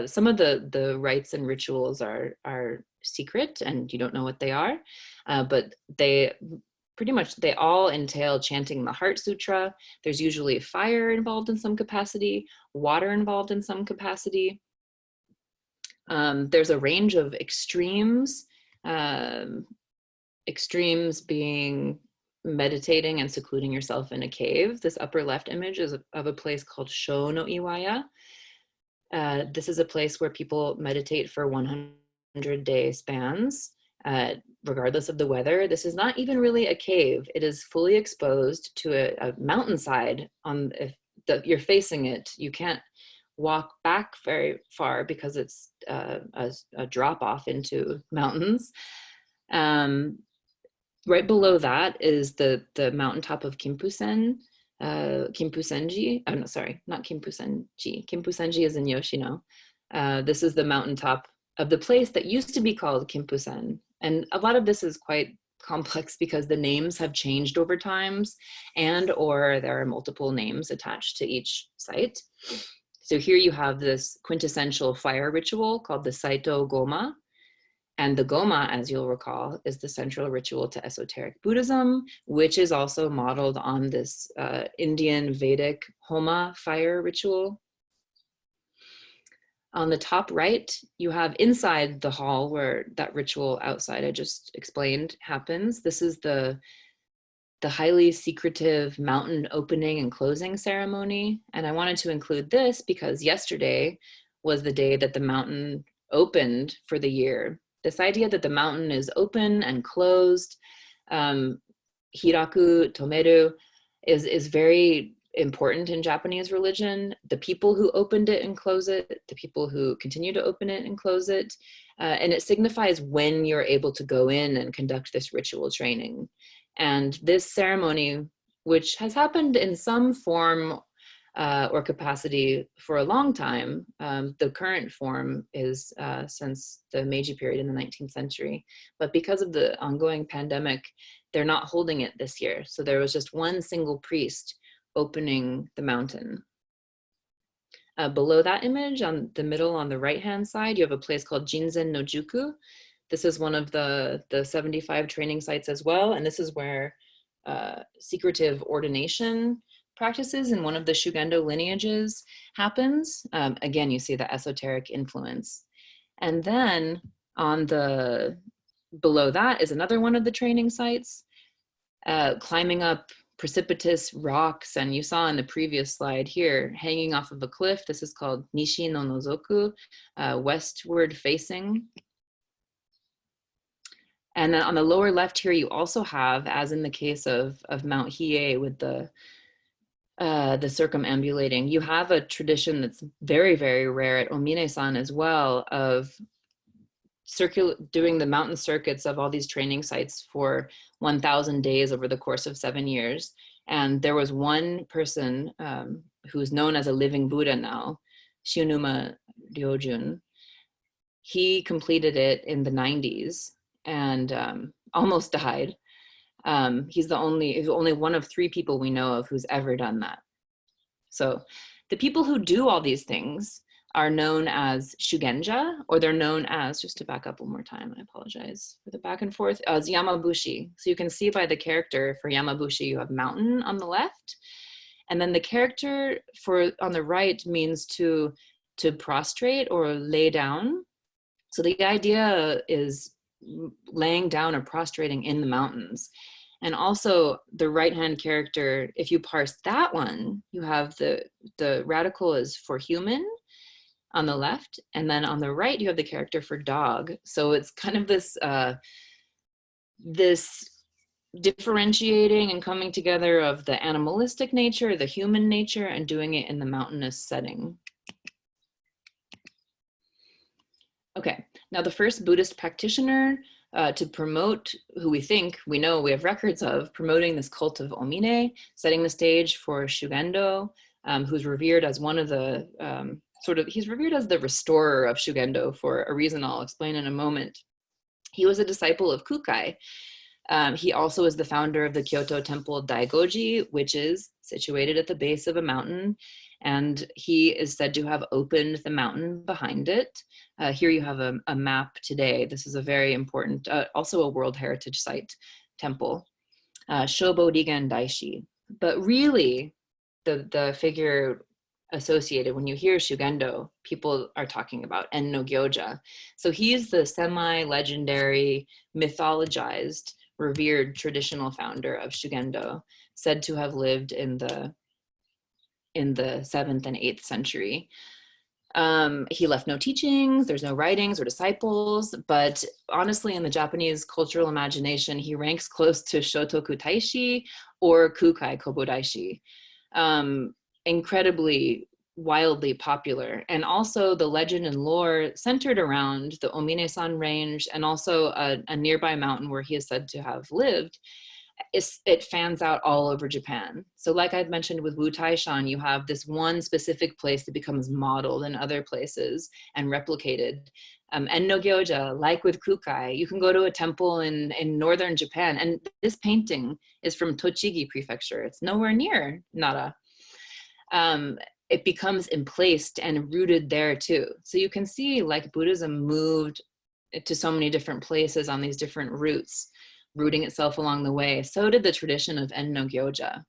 A: some of the rites and rituals are secret and you don't know what they are, but they pretty much, they all entail chanting the Heart Sutra. There's usually fire involved in some capacity, water involved in some capacity. There's a range of extremes, extremes being meditating and secluding yourself in a cave. This upper left image is of a place called Shō no Iwaya. This is a place where people meditate for 100-day spans, regardless of the weather. This is not even really a cave. It is fully exposed to a mountainside. If you're facing it, you can't walk back very far because it's a drop off into mountains. Right below that is the mountaintop of Kinpusen, Kinpusenji. Oh no, sorry, not Kinpusenji. Kinpusenji is in Yoshino. This is the mountaintop of the place that used to be called Kinpusen. And a lot of this is quite complex because the names have changed over times, and or there are multiple names attached to each site. So here you have this quintessential fire ritual called the Saito Goma. And the Goma, as you'll recall, is the central ritual to esoteric Buddhism, which is also modeled on this Indian Vedic Homa fire ritual. On the top right, you have inside the hall where that ritual outside I just explained happens. This is the highly secretive mountain opening and closing ceremony. And I wanted to include this because yesterday was the day that the mountain opened for the year. This idea that the mountain is open and closed, hiraku, tomeru, is very important in Japanese religion. The people who opened it and close it, the people who continue to open it and close it, and it signifies when you're able to go in and conduct this ritual training. And this ceremony, which has happened in some form or capacity for a long time, the current form is since the Meiji period in the 19th century. But because of the ongoing pandemic, they're not holding it this year. So there was just one single priest opening the mountain. Below that image, on the middle on the right-hand side, you have a place called Jinzen no Juku. This is one of the 75 training sites as well. And this is where secretive ordination practices in one of the Shugendo lineages happens. Again, you see the esoteric influence. And then on the below that is another one of the training sites, climbing up precipitous rocks. And you saw in the previous slide here, hanging off of a cliff. This is called Nishi no Nozoku, westward facing. And then on the lower left here, you also have, as in the case of Mount Hiei with the circumambulating, you have a tradition that's very, very rare at Ōmine-san as well, of doing the mountain circuits of all these training sites for 1,000 days over the course of 7 years. And there was one person who's known as a living Buddha now, Shunuma Ryojun. He completed it in the 90s and almost died. He's only one of 3 people we know of who's ever done that. So the people who do all these things are known as Shugenja, or they're known as, just to back up one more time, I apologize for the back and forth, as Yamabushi. So you can see by the character for Yamabushi, you have mountain on the left, and then the character on the right means to prostrate or lay down. So the idea is laying down or prostrating in the mountains. And also the right-hand character, if you parse that one, you have the radical is for human on the left, and then on the right you have the character for dog. So it's kind of this this differentiating and coming together of the animalistic nature, the human nature, and doing it in the mountainous setting. Okay, now the first Buddhist practitioner to promote, who we know, we have records of, promoting this cult of Ōmine, setting the stage for Shugendō, who's revered as one of the, he's revered as the restorer of Shugendō for a reason I'll explain in a moment. He was a disciple of Kukai. He also is the founder of the Kyoto temple Daigoji, which is situated at the base of a mountain, and he is said to have opened the mountain behind it. Here you have a map today. This is a very important, also a World Heritage Site temple, Shōbō-rigen Daishi. But really, the figure associated, when you hear Shugendō, people are talking about Enno Gyōja. So he's the semi-legendary, mythologized, revered traditional founder of Shugendō, said to have lived in the 7th and 8th century. He left no teachings, there's no writings or disciples, but honestly, in the Japanese cultural imagination, he ranks close to Shotoku Taishi or Kukai Kobodaishi. Incredibly wildly popular, and also the legend and lore centered around the Ōmine-san range and also a nearby mountain where he is said to have lived. It fans out all over Japan. So like I'd mentioned with Wutaishan, you have this one specific place that becomes modeled in other places and replicated. Enno Gyōja, like with Kukai, you can go to a temple in northern Japan, and this painting is from Tochigi Prefecture. It's nowhere near Nara. It becomes emplaced and rooted there too. So you can see, like, Buddhism moved to so many different places on these different routes, rooting itself along the way. So did the tradition of Enno Gyōja.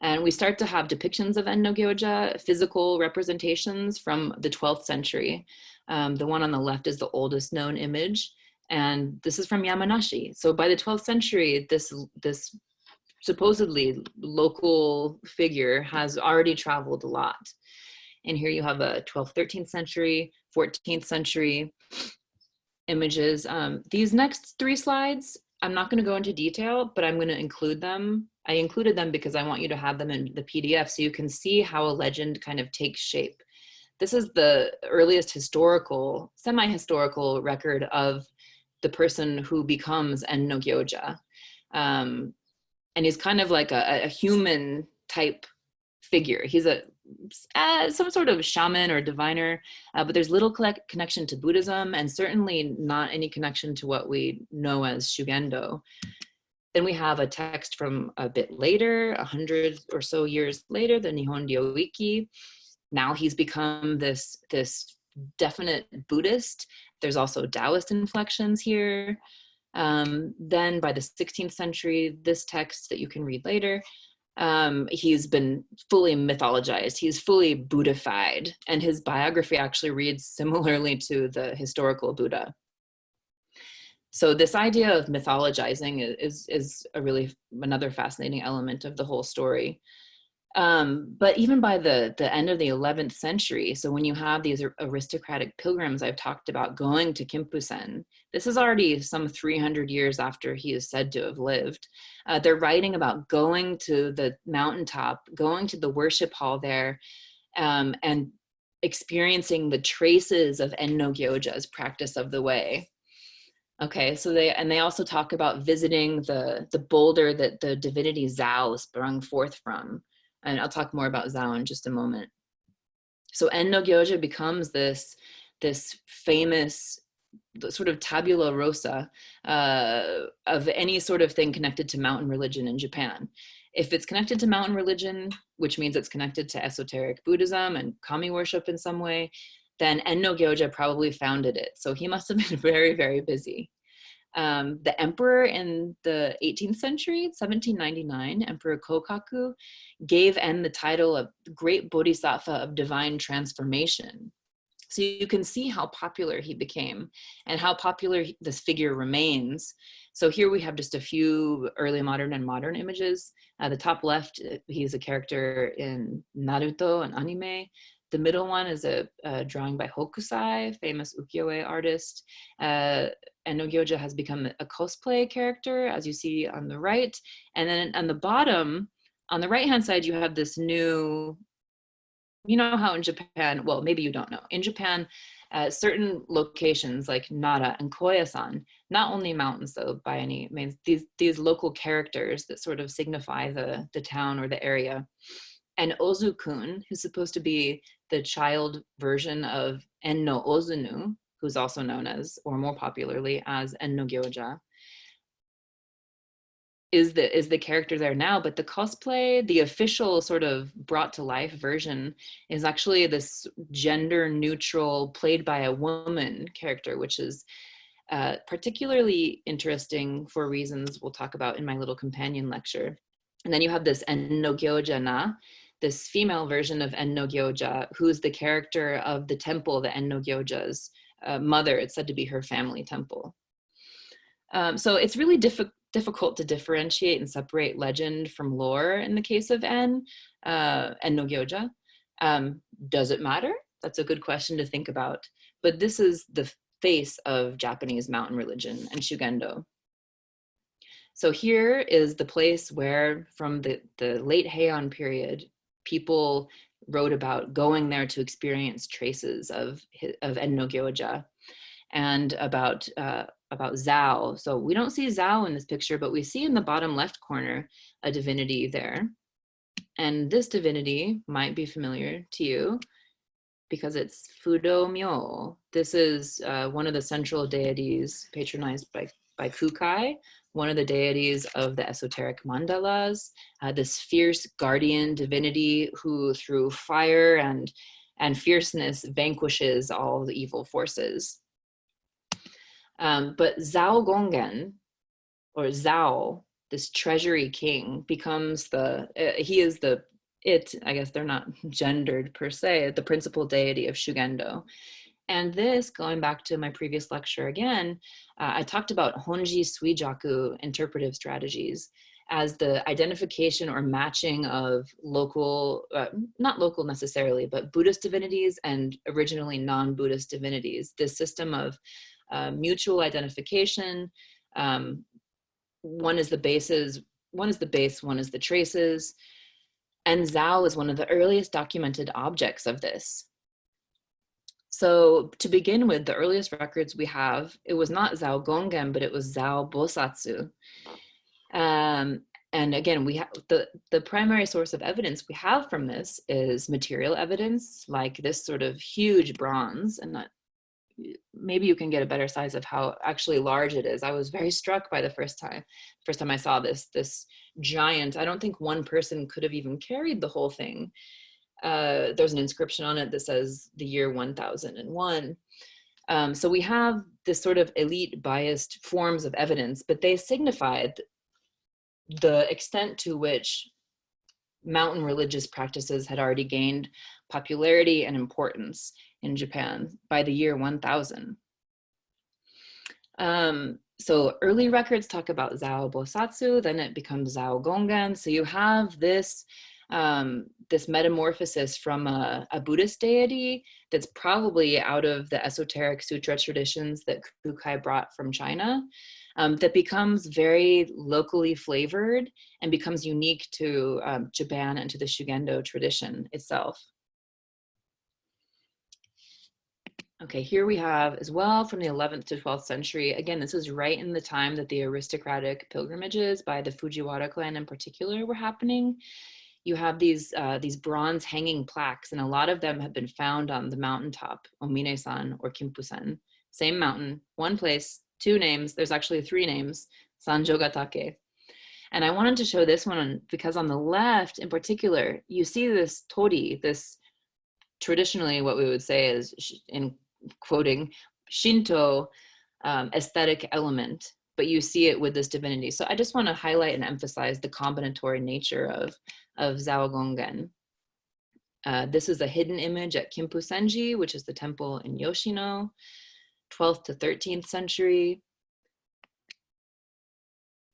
A: And we start to have depictions of Enno Gyōja, physical representations from the 12th century. The one on the left is the oldest known image, and this is from Yamanashi. So by the 12th century, this supposedly local figure has already traveled a lot. And here you have a 12th, 13th century, 14th century images. These next 3 slides, I'm not going to go into detail, but I'm going to include them. I included them because I want you to have them in the PDF so you can see how a legend kind of takes shape. This is the earliest historical, semi-historical record of the person who becomes Enno Gyōja. And he's kind of like a human type figure. He's some sort of shaman or diviner, but there's little connection to Buddhism, and certainly not any connection to what we know as Shugendō. Then we have a text from a bit later, 100 or so years later, the Nihon Ryoiki. Now he's become this definite Buddhist. There's also Taoist inflections here. Then by the 16th century, this text that you can read later, he's been fully mythologized. He's fully Buddhified, and his biography actually reads similarly to the historical Buddha. So this idea of mythologizing is a really another fascinating element of the whole story. But even by the end of the 11th century, so when you have these aristocratic pilgrims I've talked about going to Kinpusen, this is already some 300 years after he is said to have lived. They're writing about going to the mountaintop, going to the worship hall there, and experiencing the traces of Enno Gyōja's practice of the way. Okay, so they also talk about visiting the boulder that the divinity Zhao sprung forth from. And I'll talk more about Zhao in just a moment. So Enno Gyōja becomes this famous sort of tabula rasa of any sort of thing connected to mountain religion in Japan. If it's connected to mountain religion, which means it's connected to esoteric Buddhism and kami worship in some way, then Enno Gyōja probably founded it. So he must have been very, very busy. The emperor in the 18th century, 1799, Emperor Kokaku, gave En the title of Great Bodhisattva of Divine Transformation. So you can see how popular he became and how popular this figure remains. So here we have just a few early modern and modern images. The top left, he's a character in Naruto, an anime. The middle one is a drawing by Hokusai, famous ukiyo-e artist. Enno Gyōja has become a cosplay character, as you see on the right. And then on the bottom, on the right-hand side, you have this new, you know how in Japan, well, maybe you don't know. In Japan, certain locations like Nara and Kōya-san, not only mountains though, by any means, these local characters that sort of signify the town or the area. And Ozu-kun, who's supposed to be the child version of Enno Ozunu, who's also known as, or more popularly as Enno Gyōja, is the character there now. But the cosplay, the official sort of brought to life version, is actually this gender neutral, played by a woman character, which is particularly interesting for reasons we'll talk about in my little companion lecture. And then you have this Enno Gyōja na, this female version of Enno Gyōja, who's the character of the temple that Enno Gyōja's mother, it's said to be her family temple. So it's really difficult to differentiate and separate legend from lore in the case of Enno Gyōja. Does it matter? That's a good question to think about. But this is the face of Japanese mountain religion and Shugendō. So here is the place where, from the late Heian period, people wrote about going there to experience traces of Enno Gyōja, and about Zhao. So we don't see Zhao in this picture, but we see in the bottom left corner a divinity there. And this divinity might be familiar to you because it's Fudō myōō. This is one of the central deities patronized by Kukai, one of the deities of the esoteric mandalas, this fierce guardian divinity who through fire and fierceness vanquishes all the evil forces. But Zhao Gongen, or Zhao, this treasury king, becomes he is I guess they're not gendered per se, the principal deity of Shugendō. And this, going back to my previous lecture again, I talked about Honji Suijaku interpretive strategies as the identification or matching of local, not local necessarily, but Buddhist divinities and originally non-Buddhist divinities. This system of mutual identification, one is the base, one is the traces, and Zhao is one of the earliest documented objects of this. So to begin with, the earliest records we have, it was not Zhao Gongen, but it was Zhao Bosatsu. And again, we have the primary source of evidence we have from this is material evidence, like this sort of huge bronze, and maybe you can get a better size of how actually large it is. I was very struck by the first time I saw this giant. I don't think one person could have even carried the whole thing. There's an inscription on it that says the year 1001. So we have this sort of elite biased forms of evidence, but they signified the extent to which mountain religious practices had already gained popularity and importance in Japan by the year 1000. So early records talk about Zhao Bosatsu, then it becomes Zhao Gongen. So you have this this metamorphosis from a Buddhist deity that's probably out of the esoteric sutra traditions that Kukai brought from China, that becomes very locally flavored and becomes unique to Japan and to the Shugendō tradition itself. Okay, here we have as well from the 11th to 12th century. Again, this is right in the time that the aristocratic pilgrimages by the Fujiwara clan in particular were happening. You have these bronze hanging plaques, and a lot of them have been found on the mountaintop, Ōmine-san or Kinpusen. Same mountain, one place, two names. There's actually three names, Sanjogatake. And I wanted to show this one because on the left in particular, you see this tori, this traditionally what we would say is, in quoting, Shinto aesthetic element, but you see it with this divinity. So I just want to highlight and emphasize the combinatory nature of Zao Gongen. This is a hidden image at Kinpusenji, which is the temple in Yoshino, 12th to 13th century.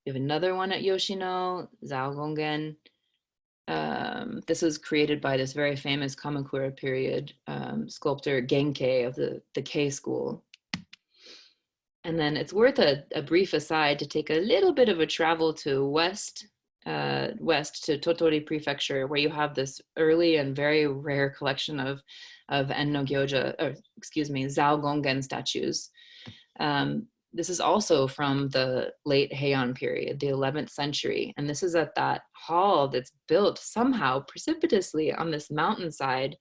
A: We have another one at Yoshino, Zao Gongen. This was created by this very famous Kamakura period sculptor Genkei of the Kei school. And then it's worth a brief aside to take a little bit of a travel to west to Tottori Prefecture, where you have this early and very rare collection of Enno Gyōja, or excuse me, Zao Gongen statues. This is also from the late Heian period, the 11th century. And this is at that hall that's built somehow precipitously on this mountainside.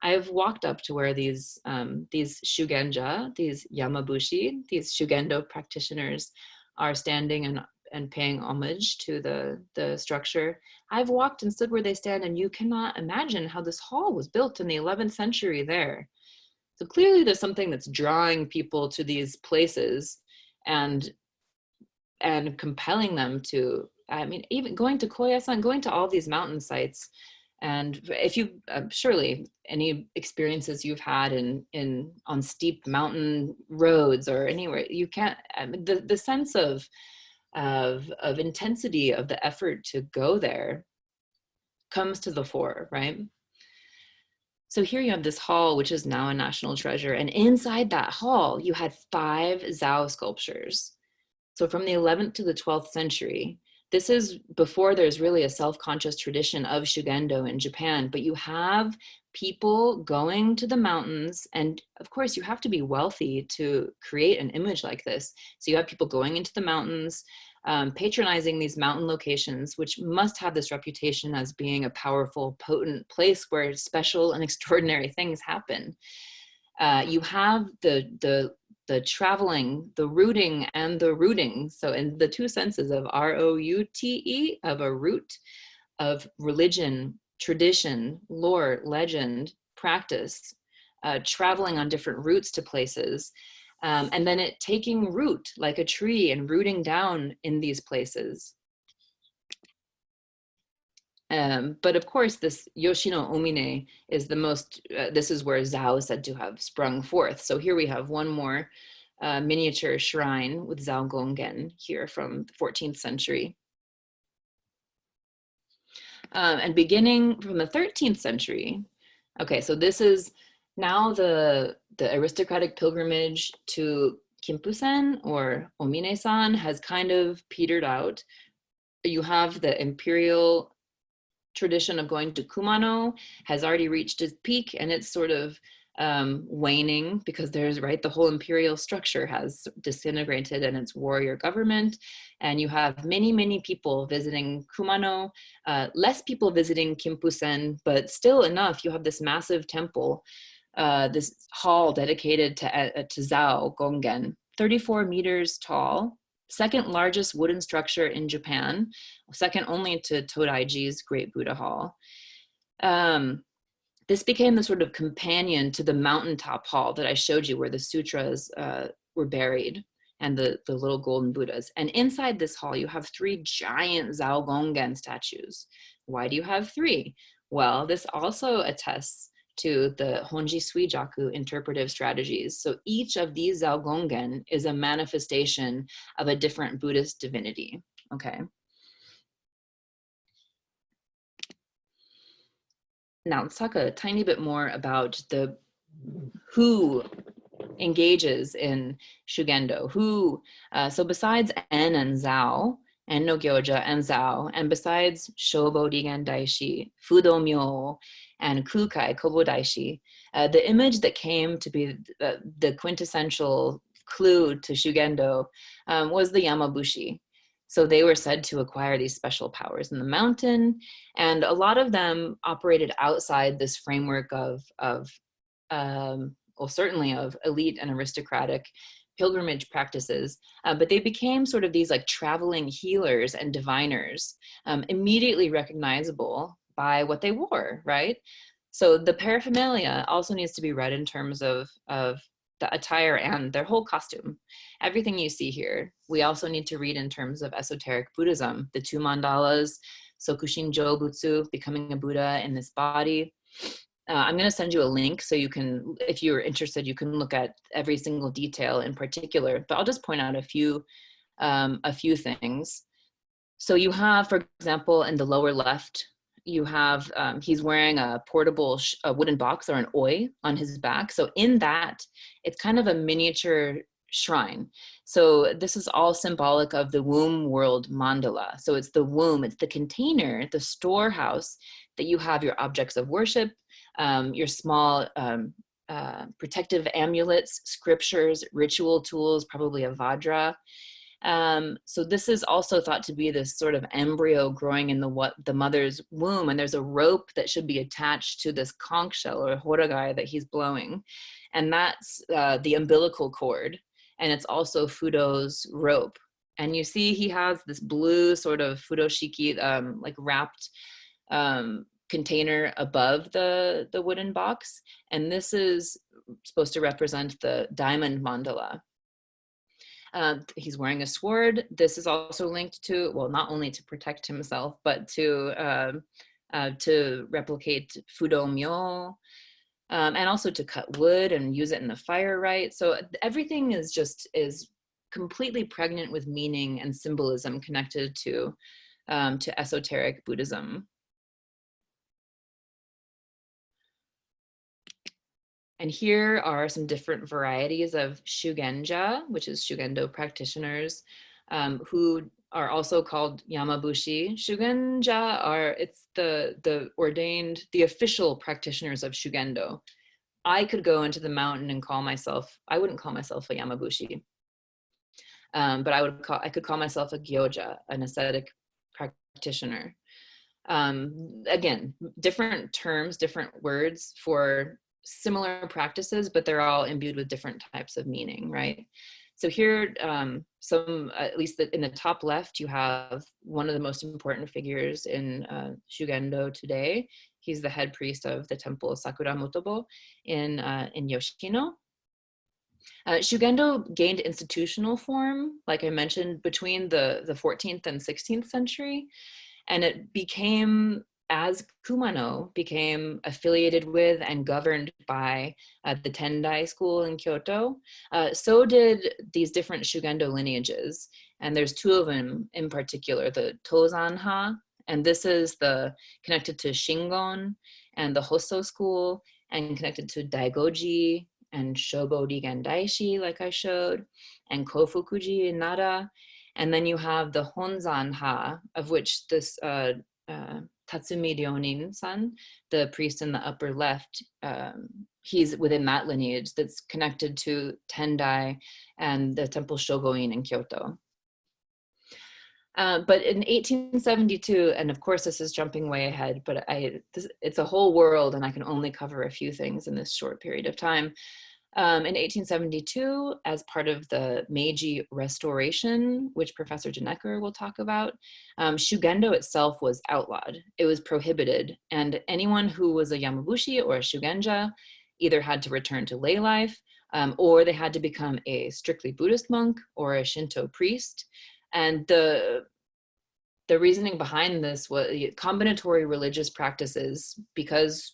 A: I've walked up to where these shugenja, these yamabushi, these Shugendo practitioners are standing and paying homage to the structure. I've walked and stood where they stand, and you cannot imagine how this hall was built in the 11th century there. So clearly there's something that's drawing people to these places and compelling them to, I mean, even going to Kōya-san, going to all these mountain sites. And if you, surely any experiences you've had on steep mountain roads or anywhere, you can't, I mean, the sense of intensity of the effort to go there comes to the fore, right? So here you have this hall, which is now a national treasure. And inside that hall, you had 5 Zao sculptures. So from the 11th to the 12th century, this is before there's really a self-conscious tradition of Shugendo in Japan, but you have people going to the mountains. And of course, you have to be wealthy to create an image like this. So you have people going into the mountains, patronizing these mountain locations, which must have this reputation as being a powerful, potent place where special and extraordinary things happen. You have the traveling, the rooting, and the rooting. So in the two senses of R-O-U-T-E, of a root, of religion, tradition, lore, legend, practice, traveling on different routes to places. And then it taking root like a tree and rooting down in these places. But of course, this Yoshino Ōmine is the most, this is where Zao is said to have sprung forth. So here we have one more miniature shrine with Zao Gongen here from the 14th century. And beginning from the 13th century, okay, so this is now the aristocratic pilgrimage to Kinpusen or Ōmine-san has kind of petered out. You have the imperial tradition of going to Kumano has already reached its peak, and it's sort of waning because there's, right, the whole imperial structure has disintegrated in its warrior government. And you have many, many people visiting Kumano, less people visiting Kinpusen, but still enough. You have this massive temple, this hall dedicated to Zao Gongen, 34 meters tall, second largest wooden structure in Japan, second only to Todaiji's Great Buddha Hall. This became the sort of companion to the mountaintop hall that I showed you where the sutras were buried and the little golden Buddhas. And inside this hall, you have 3 giant Zao Gongen statues. Why do you have 3? Well, this also attests to the Honji Suijaku interpretive strategies. So each of these Zao Gongen is a manifestation of a different Buddhist divinity, okay? Now let's talk a tiny bit more about the who engages in Shugendō. So besides En and Zao, and no Gyōja and Zao, and besides Shobo Rigen Daishi, Fudō myōō, and Kukai Kobo Daishi, the image that came to be the quintessential clue to Shugendō was the Yamabushi. So they were said to acquire these special powers in the mountain, and a lot of them operated outside this framework of well, certainly of elite and aristocratic pilgrimage practices, but they became sort of these like traveling healers and diviners, immediately recognizable by what they wore, right? So the paraphernalia also needs to be read in terms of the attire and their whole costume. Everything you see here, we also need to read in terms of esoteric Buddhism, the 2 mandalas, Sokushinjo Butsu, becoming a Buddha in this body. I'm going to send you a link so you can, if you're interested, you can look at every single detail in particular, but I'll just point out a few things. So you have, for example, in the lower left, you have, he's wearing a portable wooden box or an oi on his back. So in that, it's kind of a miniature shrine. So this is all symbolic of the womb world mandala. So it's the womb, it's the container, the storehouse that you have your objects of worship, your small protective amulets, scriptures, ritual tools, probably a vajra. So this is also thought to be this sort of embryo growing in the mother's womb, and there's a rope that should be attached to this conch shell or horagai that he's blowing, and that's the umbilical cord, and it's also Fudō's rope. And you see he has this blue sort of fudoshiki, like wrapped container above the wooden box, and this is supposed to represent the diamond mandala. He's wearing a sword. This is also linked to, well, not only to protect himself, but to replicate Fudō myōō, and also to cut wood and use it in the fire, right? So everything is completely pregnant with meaning and symbolism connected to esoteric Buddhism. And here are some different varieties of Shugenja, which is Shugendo practitioners, who are also called Yamabushi. Shugenja it's the ordained, the official practitioners of Shugendo. I could go into the mountain and I wouldn't call myself a Yamabushi, but I could call myself a Gyōja, an ascetic practitioner. Again, different terms, different words for similar practices, but they're all imbued with different types of meaning, right? So here, at least in the top left, you have one of the most important figures in Shugendo today. He's the head priest of the temple Sakura Mutobo in Yoshino. Shugendo gained institutional form, like I mentioned, between the 14th and 16th century, and it became, as Kumano became affiliated with and governed by the Tendai school in Kyoto, so did these different Shugendo lineages. And there's 2 of them in particular, the Tozanha, and this is connected to Shingon and the Hosso school, and connected to Daigoji and Shobo Rigen Daishi, like I showed, and Kofukuji in Nara. And then you have the Honzan-ha, of which this Tatsumi Ryonin-san, the priest in the upper left, he's within that lineage that's connected to Tendai and the temple Shogoin in Kyoto. But in 1872, and of course this is jumping way ahead, but it's a whole world and I can only cover a few things in this short period of time. In 1872, as part of the Meiji Restoration, which Professor Janecker will talk about, Shugendo itself was outlawed. It was prohibited, and anyone who was a Yamabushi or a Shugenja either had to return to lay life, or they had to become a strictly Buddhist monk or a Shinto priest. And the reasoning behind this was combinatory religious practices, because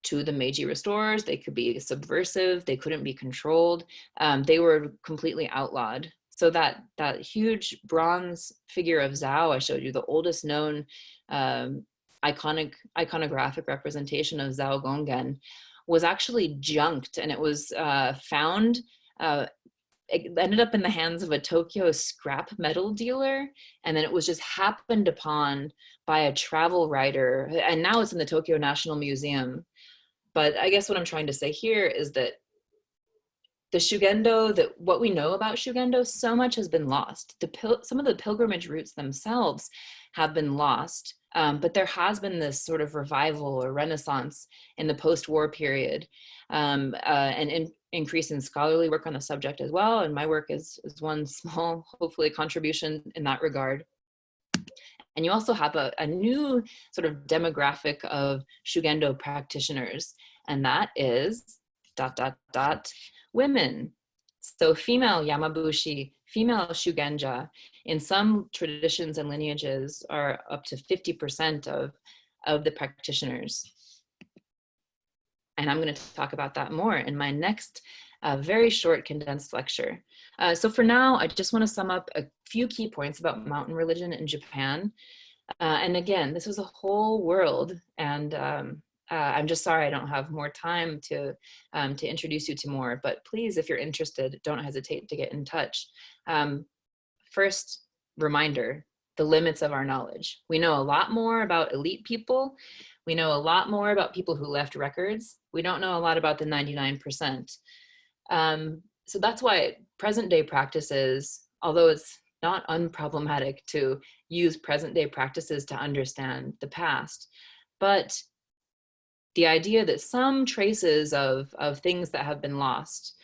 A: to the Meiji restorers, they could be subversive, they couldn't be controlled, they were completely outlawed. So that huge bronze figure of Zao I showed you, the oldest known iconographic representation of Zaogongen was actually junked, and it was found, it ended up in the hands of a Tokyo scrap metal dealer, and then it was just happened upon by a travel writer, and now it's in the Tokyo National Museum. But I guess what I'm trying to say here is that the Shugendo, that what we know about Shugendo, so much has been lost. Some of the pilgrimage routes themselves have been lost, but there has been this sort of revival or renaissance in the post-war period, and increase in scholarly work on the subject as well. And my work is one small, hopefully, contribution in that regard. And you also have a new sort of demographic of Shugendo practitioners, and that is ... women. So female Yamabushi, female Shugenja, in some traditions and lineages are up to 50% of the practitioners. And I'm going to talk about that more in my next very short condensed lecture. So for now, I just want to sum up a few key points about mountain religion in Japan. And again, this is a whole world, and I'm just sorry I don't have more time to introduce you to more, but please, if you're interested, don't hesitate to get in touch. First reminder, the limits of our knowledge. We know a lot more about elite people. We know a lot more about people who left records. We don't know a lot about the 99%. So that's why present day practices, although it's not unproblematic to use present day practices to understand the past, but the idea that some traces of things that have been lost,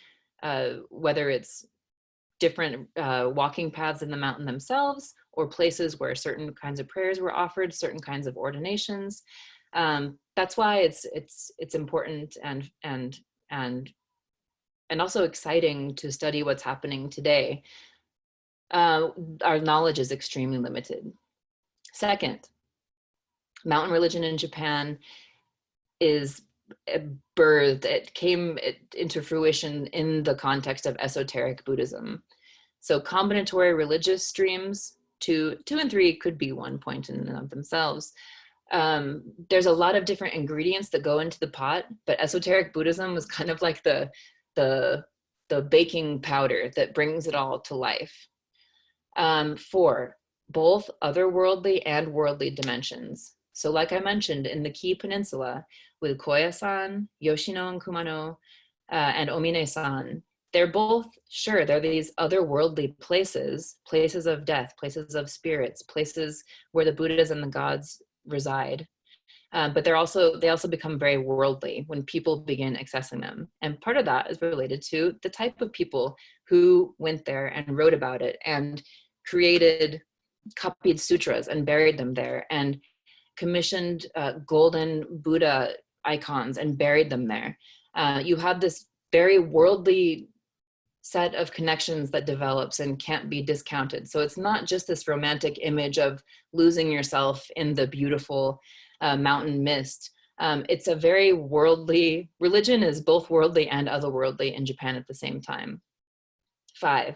A: whether it's different walking paths in the mountain themselves, or places where certain kinds of prayers were offered, certain kinds of ordinations, that's why it's important and also exciting to study what's happening today. Our knowledge is extremely limited. Second, mountain religion in Japan is birthed, it came into fruition in the context of esoteric Buddhism. So combinatory religious streams, two and three could be one point in and of themselves. There's a lot of different ingredients that go into the pot, but esoteric Buddhism was kind of like the baking powder that brings it all to life. For both otherworldly and worldly dimensions. So like I mentioned, in the Kii Peninsula, with Kōya-san, Yoshino and Kumano, and Ōmine-san, they're both, sure, they're these otherworldly places, places of death, places of spirits, places where the Buddhas and the gods reside. But they also become very worldly when people begin accessing them. And part of that is related to the type of people who went there and wrote about it and copied sutras and buried them there, and commissioned golden Buddha icons and buried them there. You have this very worldly set of connections that develops and can't be discounted. So it's not just this romantic image of losing yourself in the beautiful mountain mist. It's a very worldly, religion is both worldly and otherworldly in Japan at the same time. 5,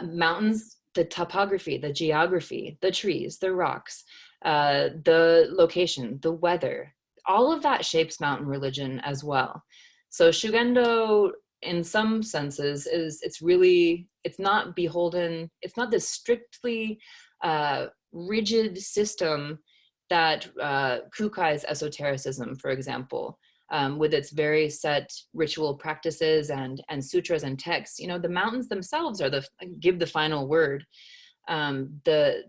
A: mountains, the topography, the geography, the trees, the rocks, the location, the weather, all of that shapes mountain religion as well. So Shugendo, in some senses, it's not beholden, it's not this strictly rigid system that Kukai's esotericism, for example, with its very set ritual practices and sutras and texts. You know, the mountains themselves are give the final word. The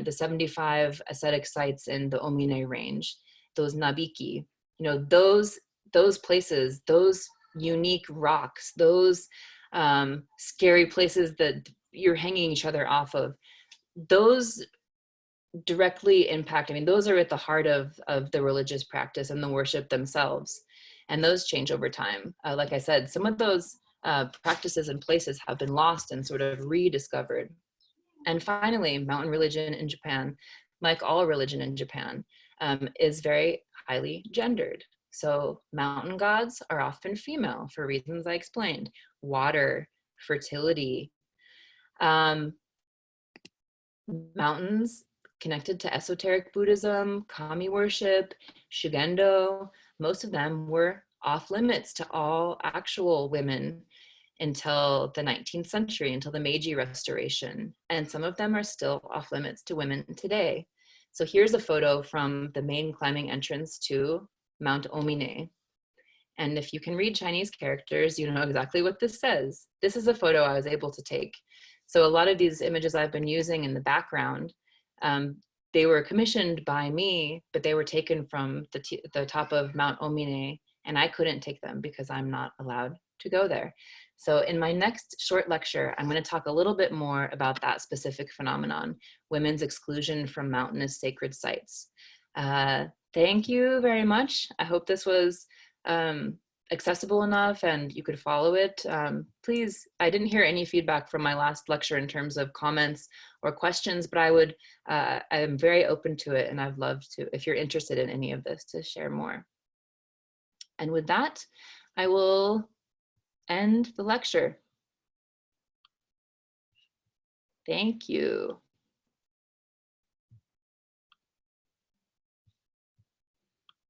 A: 75 ascetic sites in the Ōmine range, those nabiki, you know, those places, those unique rocks, those scary places that you're hanging each other off of, those directly impact, I mean, those are at the heart of the religious practice and the worship themselves. And those change over time. Like I said, some of those practices and places have been lost and sort of rediscovered. And finally, mountain religion in Japan, like all religion in Japan, is very highly gendered. So mountain gods are often female for reasons I explained: water, fertility. Mountains connected to esoteric Buddhism, kami worship, Shugendō. Most of them were off limits to all actual women until the 19th century, until the Meiji Restoration. And some of them are still off limits to women today. So here's a photo from the main climbing entrance to Mount Ōmine. And if you can read Chinese characters, you know exactly what this says. This is a photo I was able to take. So a lot of these images I've been using in the background, they were commissioned by me, but they were taken from the top of Mount Ōmine, and I couldn't take them because I'm not allowed to go there. So in my next short lecture, I'm going to talk a little bit more about that specific phenomenon, women's exclusion from mountainous sacred sites. Thank you very much. I hope this was accessible enough and you could follow it. Please, I didn't hear any feedback from my last lecture in terms of comments or questions, but I am very open to it, and I'd love to, if you're interested in any of this, to share more. And with that, I will end the lecture. Thank you.